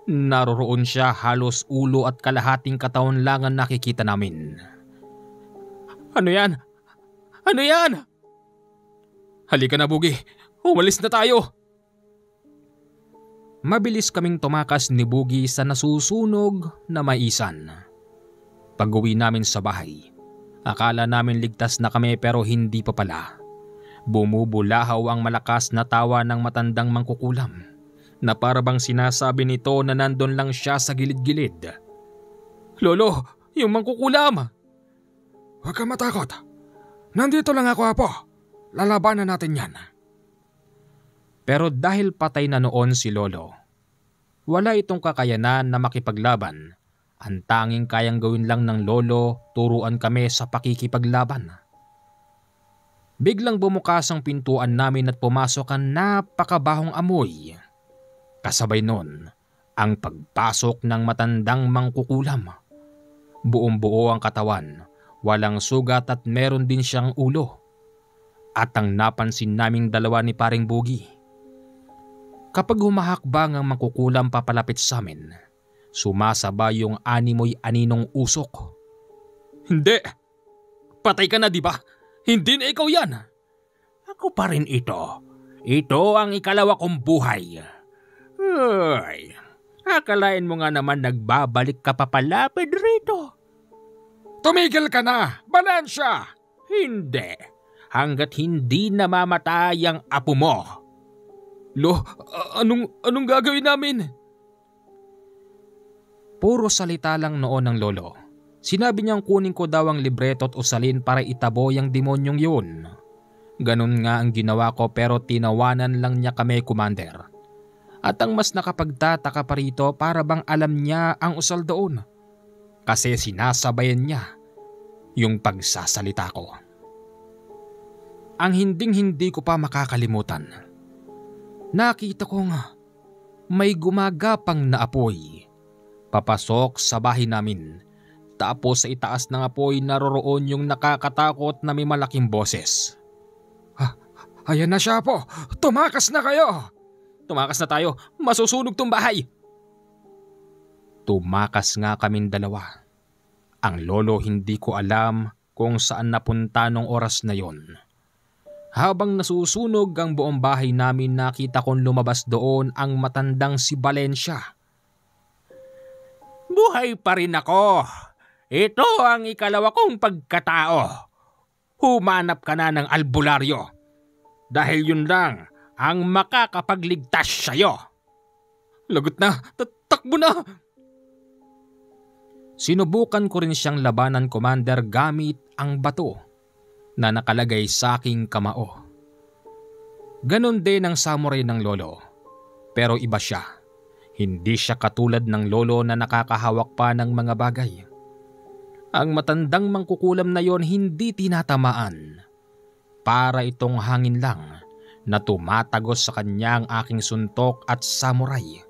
naroroon siya halos ulo at kalahating katawan lang ang nakikita namin. Ano yan? Ano yan? Halika na Bugi, umalis na tayo. Mabilis kaming tumakas ni Bugi sa nasusunog na maisan. Pag-uwi namin sa bahay, akala namin ligtas na kami pero hindi pa pala. Bumubulahaw ang malakas na tawa ng matandang mangkukulam na parabang sinasabi nito na nandun lang siya sa gilid-gilid. Lolo, yung mangkukulam! Huwag ka matakot. Nandito lang ako, Apo. Lalabanan natin yan. Pero dahil patay na noon si Lolo, wala itong kakayanan na makipaglaban. Ang tanging kayang gawin lang ng Lolo, turuan kami sa pakikipaglaban. Biglang bumukas ang pintuan namin at pumasok ang napakabahong amoy. Kasabay nun, ang pagpasok ng matandang mangkukulam. Buong-buo ang katawan, walang sugat at meron din siyang ulo. At ang napansin naming dalawa ni paring Bugi. Kapag humahakbang ang mangkukulam papalapit sa amin, sumasabay yung animoy aninong usok. Hindi! Patay ka na, di ba? Hindi na ikaw yan! Ako pa rin ito. Ito ang ikalawa kong buhay. Ay, akalain mo nga naman nagbabalik ka papalapit rito. Tumigil ka na! Balansya! Hindi. Hanggat hindi namamatay ang apo mo. Anong gagawin namin? Puro salita lang noon ng Lolo. Sinabi niyang kunin ko daw ang libreto at usalin para itabo yung demonyong yun. Ganun nga ang ginawa ko pero tinawanan lang niya kami, Commander. At ang mas nakapagtataka pa rito para bang alam niya ang usal doon. Kasi sinasabayan niya yung pagsasalita ko. Ang hinding-hindi ko pa makakalimutan. Nakita kong may gumagapang na apoy. Papasok sa bahay namin. Tapos sa itaas ng apoy naroroon yung nakakatakot na may malaking boses. Ayan na siya, Apo! Tumakas na kayo! Tumakas na tayo! Masusunog tong bahay! Tumakas nga kaming dalawa. Ang Lolo hindi ko alam kung saan napunta nung oras na yon. Habang nasusunog ang buong bahay namin, nakita kong lumabas doon ang matandang si Valencia. Buhay pa rin ako. Ito ang ikalawa kong pagkatao. Humanap ka na ng albularyo. Dahil yun lang ang makakapagligtas sa'yo. Lagot na! Takbo na! Sinubukan ko rin siyang labanan, Commander, gamit ang bato na nakalagay sa aking kamao. Ganon din ang samurai ng Lolo. Pero iba siya. Hindi siya katulad ng Lolo na nakakahawak pa ng mga bagay. Ang matandang mangkukulam na yon hindi tinatamaan. para itong hangin lang na tumatagos sa kanyang aking suntok at samuray.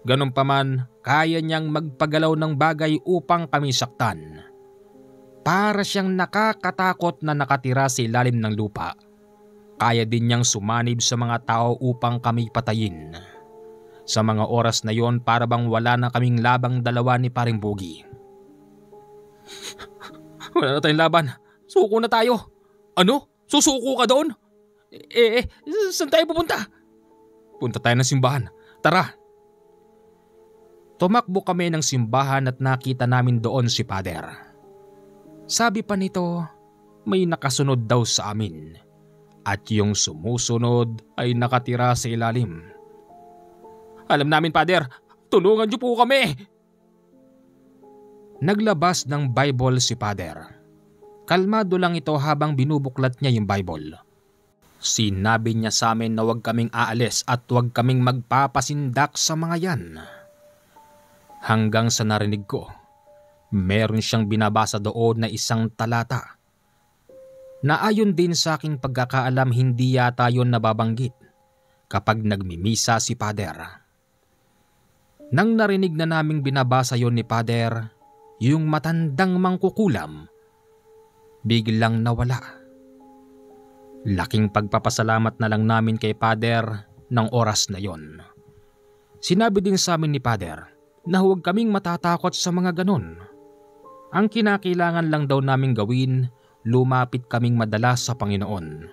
Ganun pa man, kaya niyang magpagalaw ng bagay upang kami saktan. Para siyang nakakatakot na nakatira sa ilalim ng lupa. Kaya din niyang sumanib sa mga tao upang kami patayin. Sa mga oras na yon, para bang wala na kaming labang dalawa ni Paring Boogie. Wala na tayong laban. Suko na tayo. Ano? Susuko ka doon? Saan tayo pupunta? Punta tayo ng simbahan. Tara. Tumakbo kami ng simbahan at nakita namin doon si Pader. Sabi pa nito, may nakasunod daw sa amin. At yung sumusunod ay nakatira sa ilalim. Alam namin, Pader. Tulungan niyo po kami. Naglabas ng Bible si Pader. Kalmado lang ito habang binubuklat niya yung Bible. Sinabi niya sa amin na huwag kaming aalis at huwag kaming magpapasindak sa mga yan. Hanggang sa narinig ko, meron siyang binabasa doon na isang talata. Na ayon din sa aking pagkakaalam, hindi yata yun nababanggit kapag nagmimisa si Pader. Nang narinig na naming binabasa yon ni Pader, yung matandang mangkukulam, biglang nawala. Laking pagpapasalamat na lang namin kay Pader ng oras na yon. Sinabi din sa amin ni Pader na huwag kaming matatakot sa mga ganon. Ang kinakailangan lang daw naming gawin, lumapit kaming madalas sa Panginoon.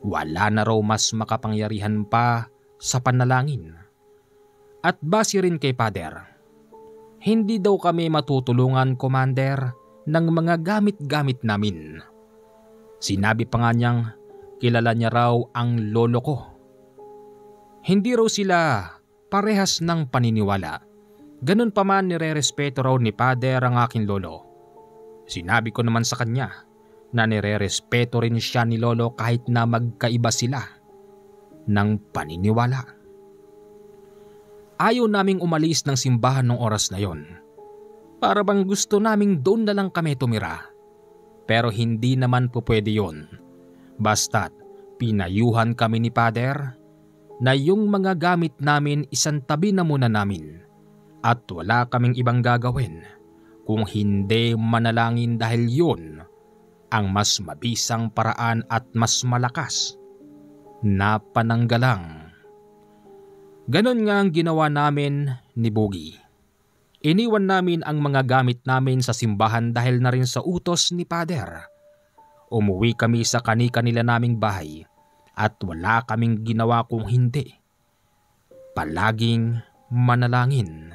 Wala na raw mas makapangyarihan pa sa panalangin. At base rin kay Pader, hindi daw kami matutulungan, Commander, ng mga gamit-gamit namin. Sinabi pa nga niyang kilala niya raw ang lolo ko. Hindi raw sila parehas ng paniniwala. Ganun pa man, nire-respeto raw ni Pader ang aking lolo. Sinabi ko naman sa kanya na nire-respeto rin siya ni lolo kahit na magkaiba sila ng paniniwala. Ayaw naming umalis ng simbahan ng oras na yon. Para bang gusto naming doon na lang kami tumira. Pero hindi naman po pwede yon. Basta't pinayuhan kami ni Pader na yung mga gamit namin isantabi na muna namin at wala kaming ibang gagawin kung hindi manalangin dahil yun ang mas mabisang paraan at mas malakas na pananggalang. Ganon nga ang ginawa namin ni Boogie. Iniwan namin ang mga gamit namin sa simbahan dahil na rin sa utos ni Pader. Umuwi kami sa kani-kanila naming bahay at wala kaming ginawa kung hindi palaging manalangin.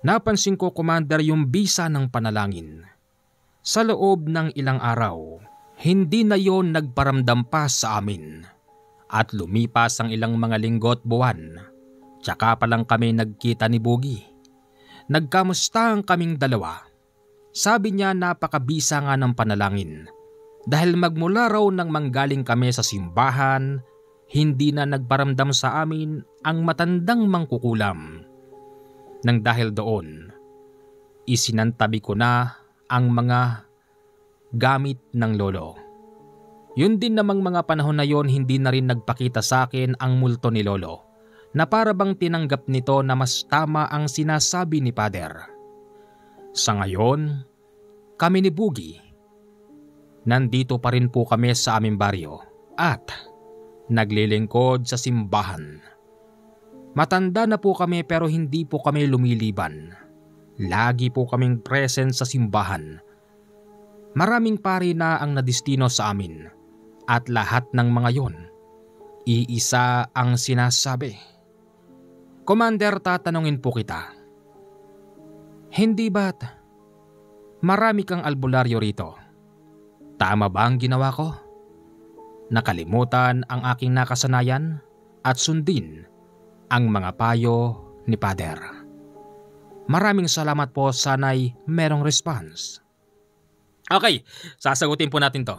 Napansin ko, Commander, yung bisa ng panalangin. Sa loob ng ilang araw, hindi na yon nagparamdam pa sa amin. At lumipas ang ilang mga linggo at buwan, tsaka pa lang kami nagkita ni Boogie. Nagkamustahan kaming dalawa. Sabi niya napakabisa nga ng panalangin. Dahil magmula raw nang manggaling kami sa simbahan, hindi na nagparamdam sa amin ang matandang mangkukulam. Nang dahil doon, isinantabi ko na ang mga gamit ng lolo. Yun din namang mga panahon na yon, hindi na rin nagpakita sa akin ang multo ni lolo na para bang tinanggap nito na mas tama ang sinasabi ni Pader. Sa ngayon, kami ni Boogie, nandito pa rin po kami sa aming baryo at naglilingkod sa simbahan. Matanda na po kami pero hindi po kami lumiliban. Lagi po kaming present sa simbahan. Maraming pari na ang nadistino sa amin. At lahat ng mga yon, iisa ang sinasabi. Commander, tatanungin po kita. Hindi ba't marami kang albularyo rito? Tama ba ang ginawa ko? Nakalimutan ang aking nakasanayan at sundin ang mga payo ni Pader. Maraming salamat po, sana'y merong response. Okay, sasagutin po natin to.